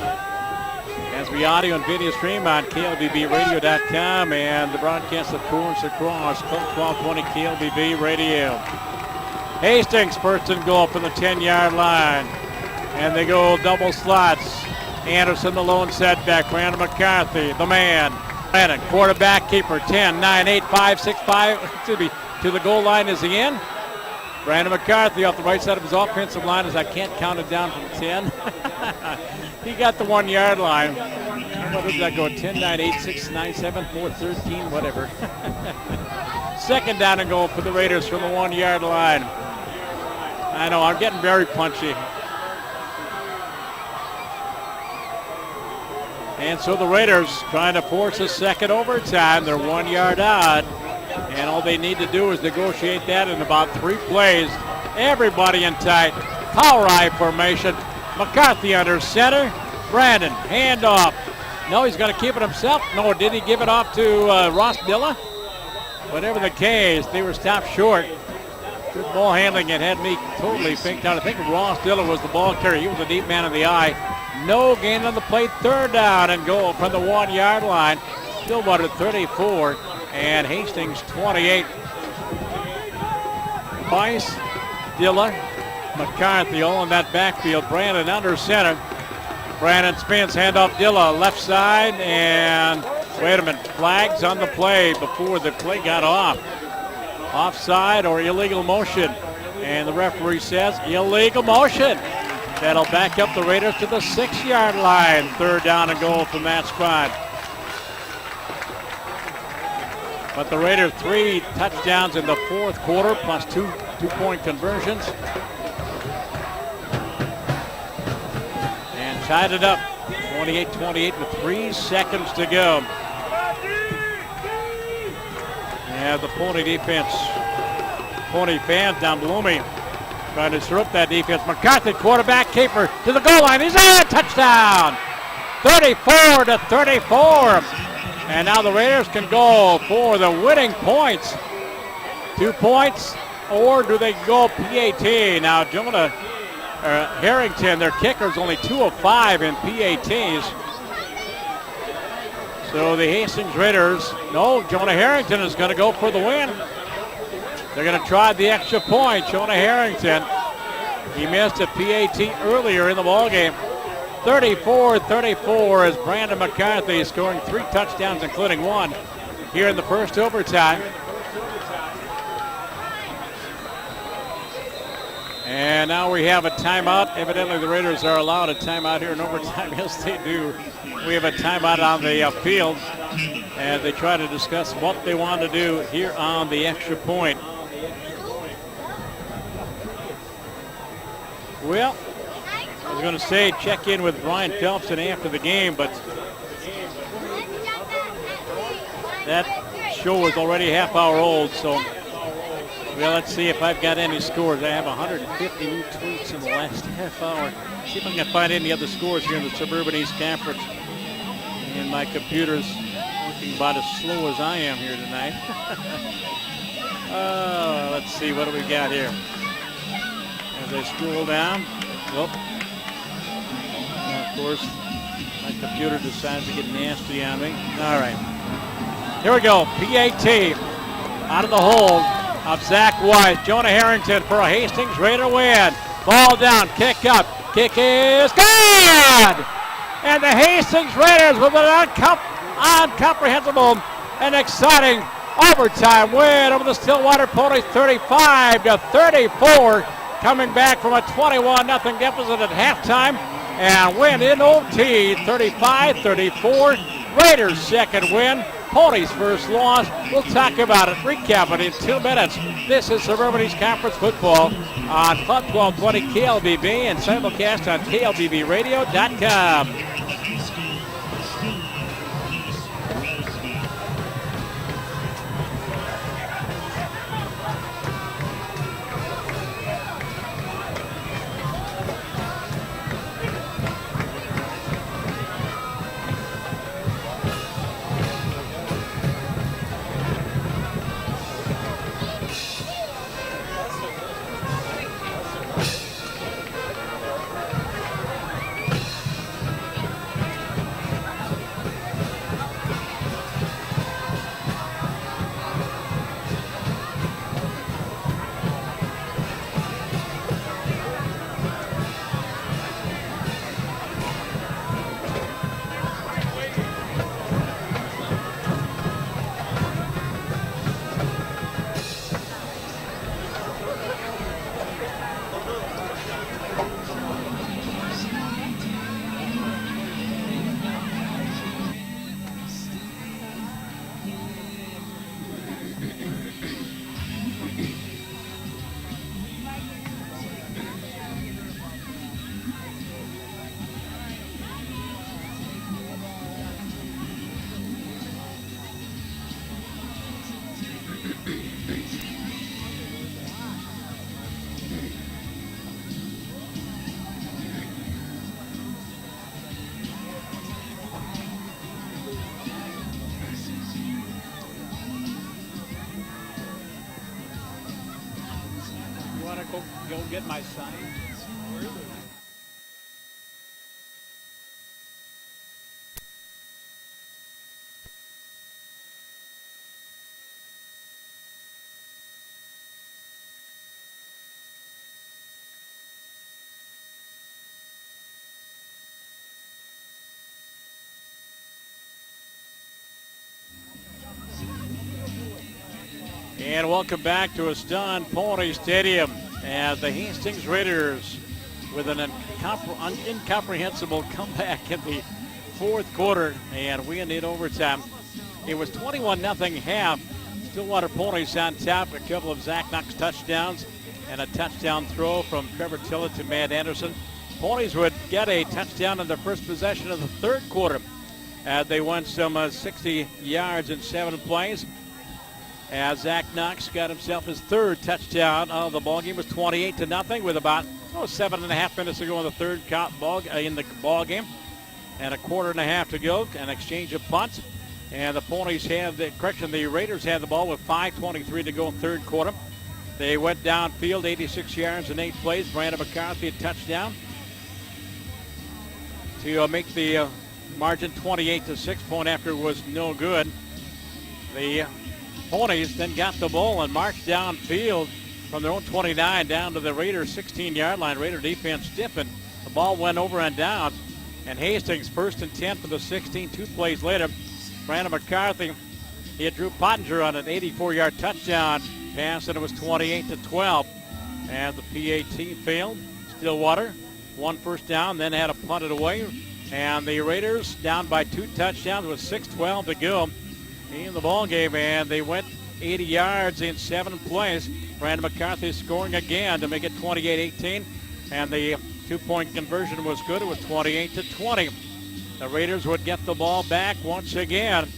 As we audio and video stream on KLBBradio.com, and the broadcast, of course, across 1220 KLBB Radio. Hastings first and goal from the 10-yard line. And they go double slots. Anderson, the lone setback. Brandon McCarthy, the man. Brandon, quarterback keeper, 10, 9, 8, 5, 6, 5. To the goal line is he in? Brandon McCarthy off the right side of his offensive line, as I can't count it down from 10. He got the 1-yard line. What did that go? 10, 9, 8, 6, 9, 7, 4, 13, whatever. Second down and goal for the Raiders from the 1-yard line. I know, I'm getting very punchy. And so the Raiders trying to force a second overtime. They're 1 yard out. And all they need to do is negotiate that in about 3 plays. Everybody in tight. Power I formation. McCarthy under center. Brandon, handoff. No, he's going to keep it himself. No, did he give it off to Ross Dilla? Whatever the case, they were stopped short. Good ball handling. It had me totally pinked out. I think Ross Dilla was the ball carrier. He was a deep man in the eye. No gain on the play. Third down and goal from the 1 yard line. Stillwater 34 and Hastings 28. Bice, Dilla, McCarthy all in that backfield. Brandon under center. Brandon spins, handoff Dilla, left side, and wait a minute, flags on the play before the play got off. Offside or illegal motion. And the referee says illegal motion. That'll back up the Raiders to the 6 yard line. Third down and goal from that spot. But the Raiders 3 touchdowns in the fourth quarter plus two-point conversions. And tied it up 28-28 with 3 seconds to go. Yeah, the Pony defense. Pony fans down below me trying to disrupt that defense. McCarthy, quarterback keeper to the goal line. He's in! Touchdown! 34-34. And now the Raiders can go for the winning points. 2 points, or do they go PAT? Now, Jonah Harrington, their kicker, is only 2 of 5 in PATs. So the Hastings Raiders, no, Jonah Harrington is going to go for the win. They're going to try the extra point. Jonah Harrington, he missed a PAT earlier in the ballgame. 34-34 as Brandon McCarthy is scoring 3 touchdowns, including 1 here in the first overtime. And now we have a timeout. Evidently the Raiders are allowed a timeout here in overtime. Yes, they do. We have a timeout on the field as they try to discuss what they want to do here on the extra point. Well, I was going to say check in with Brian Phelpson after the game, but that show is already a half hour old, so well, let's see if I've got any scores. I have 150 new tweets in the last half hour. See if I can find any other scores here in the Suburban East Conference. And my computer's walking about as slow as I am here tonight. Let's see, what do we got here? As I scroll down, oh, and of course, my computer decides to get nasty on me. All right, here we go. PAT out of the hold of Zach Weiss. Jonah Harrington for a Hastings Raider win. Ball down, kick up, kick is good! And the Hastings Raiders with an incomprehensible and exciting overtime win over the Stillwater Ponies, 35-34, coming back from a 21-0 deficit at halftime and win in OT, 35-34. Raiders' second win, Ponies' first loss. We'll talk about it, recap it in 2 minutes. This is Suburban East Conference football on Club 1220 KLBB and simulcast on KLBBradio.com. Go get my sign. And welcome back to Aston Pony Stadium as the Hastings Raiders with an incomprehensible comeback in the fourth quarter and win in overtime. It was 21-0 half. Stillwater Ponies on top. A couple of Zach Knox touchdowns and a touchdown throw from Trevor Tillett to Matt Anderson. Ponies would get a touchdown in the first possession of the third quarter. They won some 60 yards in 7 plays. As Zach Knox got himself his third touchdown of the ball game, was 28-0 with about 7.5 minutes to go in the third ball game, and a quarter and a half to go. An exchange of punts, and the Raiders had the ball with 5:23 to go in third quarter. They went downfield, 86 yards in 8 plays. Brandon McCarthy a touchdown to make the margin 28-6. Point after was no good. The Ponies then got the ball and marched downfield from their own 29 down to the Raiders' 16-yard line. Raider defense stiffened. The ball went over and down, and Hastings first and 10 for the 16. 2 plays later, Brandon McCarthy hit Drew Pottinger on an 84-yard touchdown pass, and it was 28-12. And the PAT failed. Stillwater, 1 first down, then had to punt it away. And the Raiders down by 2 touchdowns with 6:12 to go in the ball game, and they went 80 yards in 7 plays. Brandon McCarthy scoring again to make it 28-18, and the 2-point conversion was good. It was 28-20. The Raiders would get the ball back once again.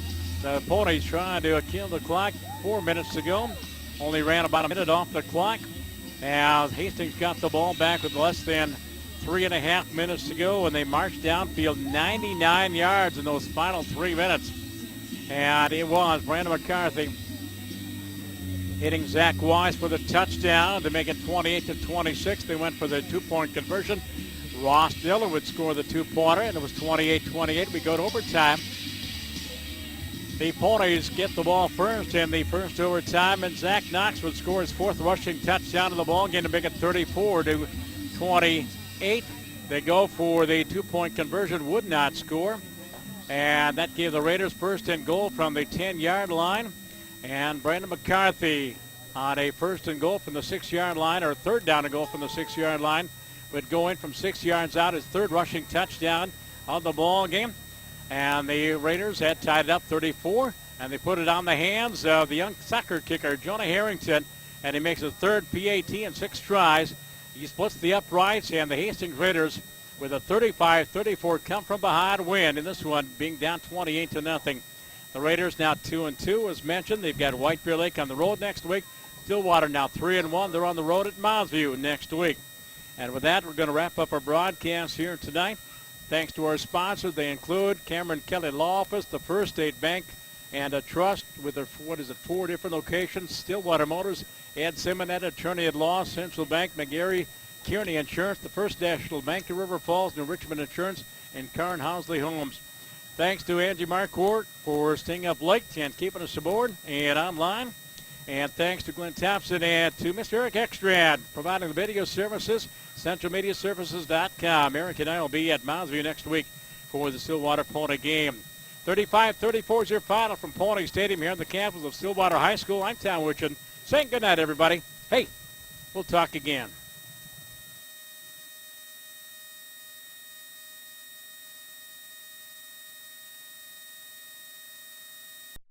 The Ponies trying to kill the clock. 4 minutes to go. Only ran about a minute off the clock. And Hastings got the ball back with less than 3.5 minutes to go, and they marched downfield 99 yards in those final 3 minutes. And it was Brandon McCarthy hitting Zach Wise for the touchdown to make it 28-26. They went for the 2-point conversion. Ross Diller would score the 2-pointer, and it was 28-28. We go to overtime. The Ponies get the ball first in the first overtime, and Zach Knox would score his 4th rushing touchdown of the ball game to make it 34-28. They go for the 2-point conversion, would not score. And that gave the Raiders first and goal from the 10-yard line. And Brandon McCarthy on a first and goal from the 6-yard line, or third down and goal from the 6-yard line, would go in from 6 yards out, his 3rd rushing touchdown of the ball game. And the Raiders had tied it up 34, and they put it on the hands of the young soccer kicker, Jonah Harrington, and he makes his 3rd PAT in 6 tries. He splits the uprights, and the Hastings Raiders, with a 35-34 come from behind win in this one, being down 28-0. The Raiders now 2-2, as mentioned. They've got White Bear Lake on the road next week. Stillwater now 3-1. They're on the road at Mounds View next week. And with that, we're going to wrap up our broadcast here tonight. Thanks to our sponsors. They include Cameron Kelly Law Office, the First State Bank and a Trust with their, 4 different locations. Stillwater Motors, Ed Simonet, Attorney at Law, Central Bank, McGarry, Kearney Insurance, the First National Bank of River Falls, New Richmond Insurance, and Karn Housley Homes. Thanks to Angie Marquardt for staying up late and keeping us aboard and online. And thanks to Glenn Thompson and to Mr. Eric Ekstrad providing the video services, centralmediaservices.com. Eric and I will be at Mounds View next week for the Stillwater Pony game. 35-34 is your final from Pony Stadium here on the campus of Stillwater High School. I'm Tom Witchin saying good night, everybody. Hey, we'll talk again.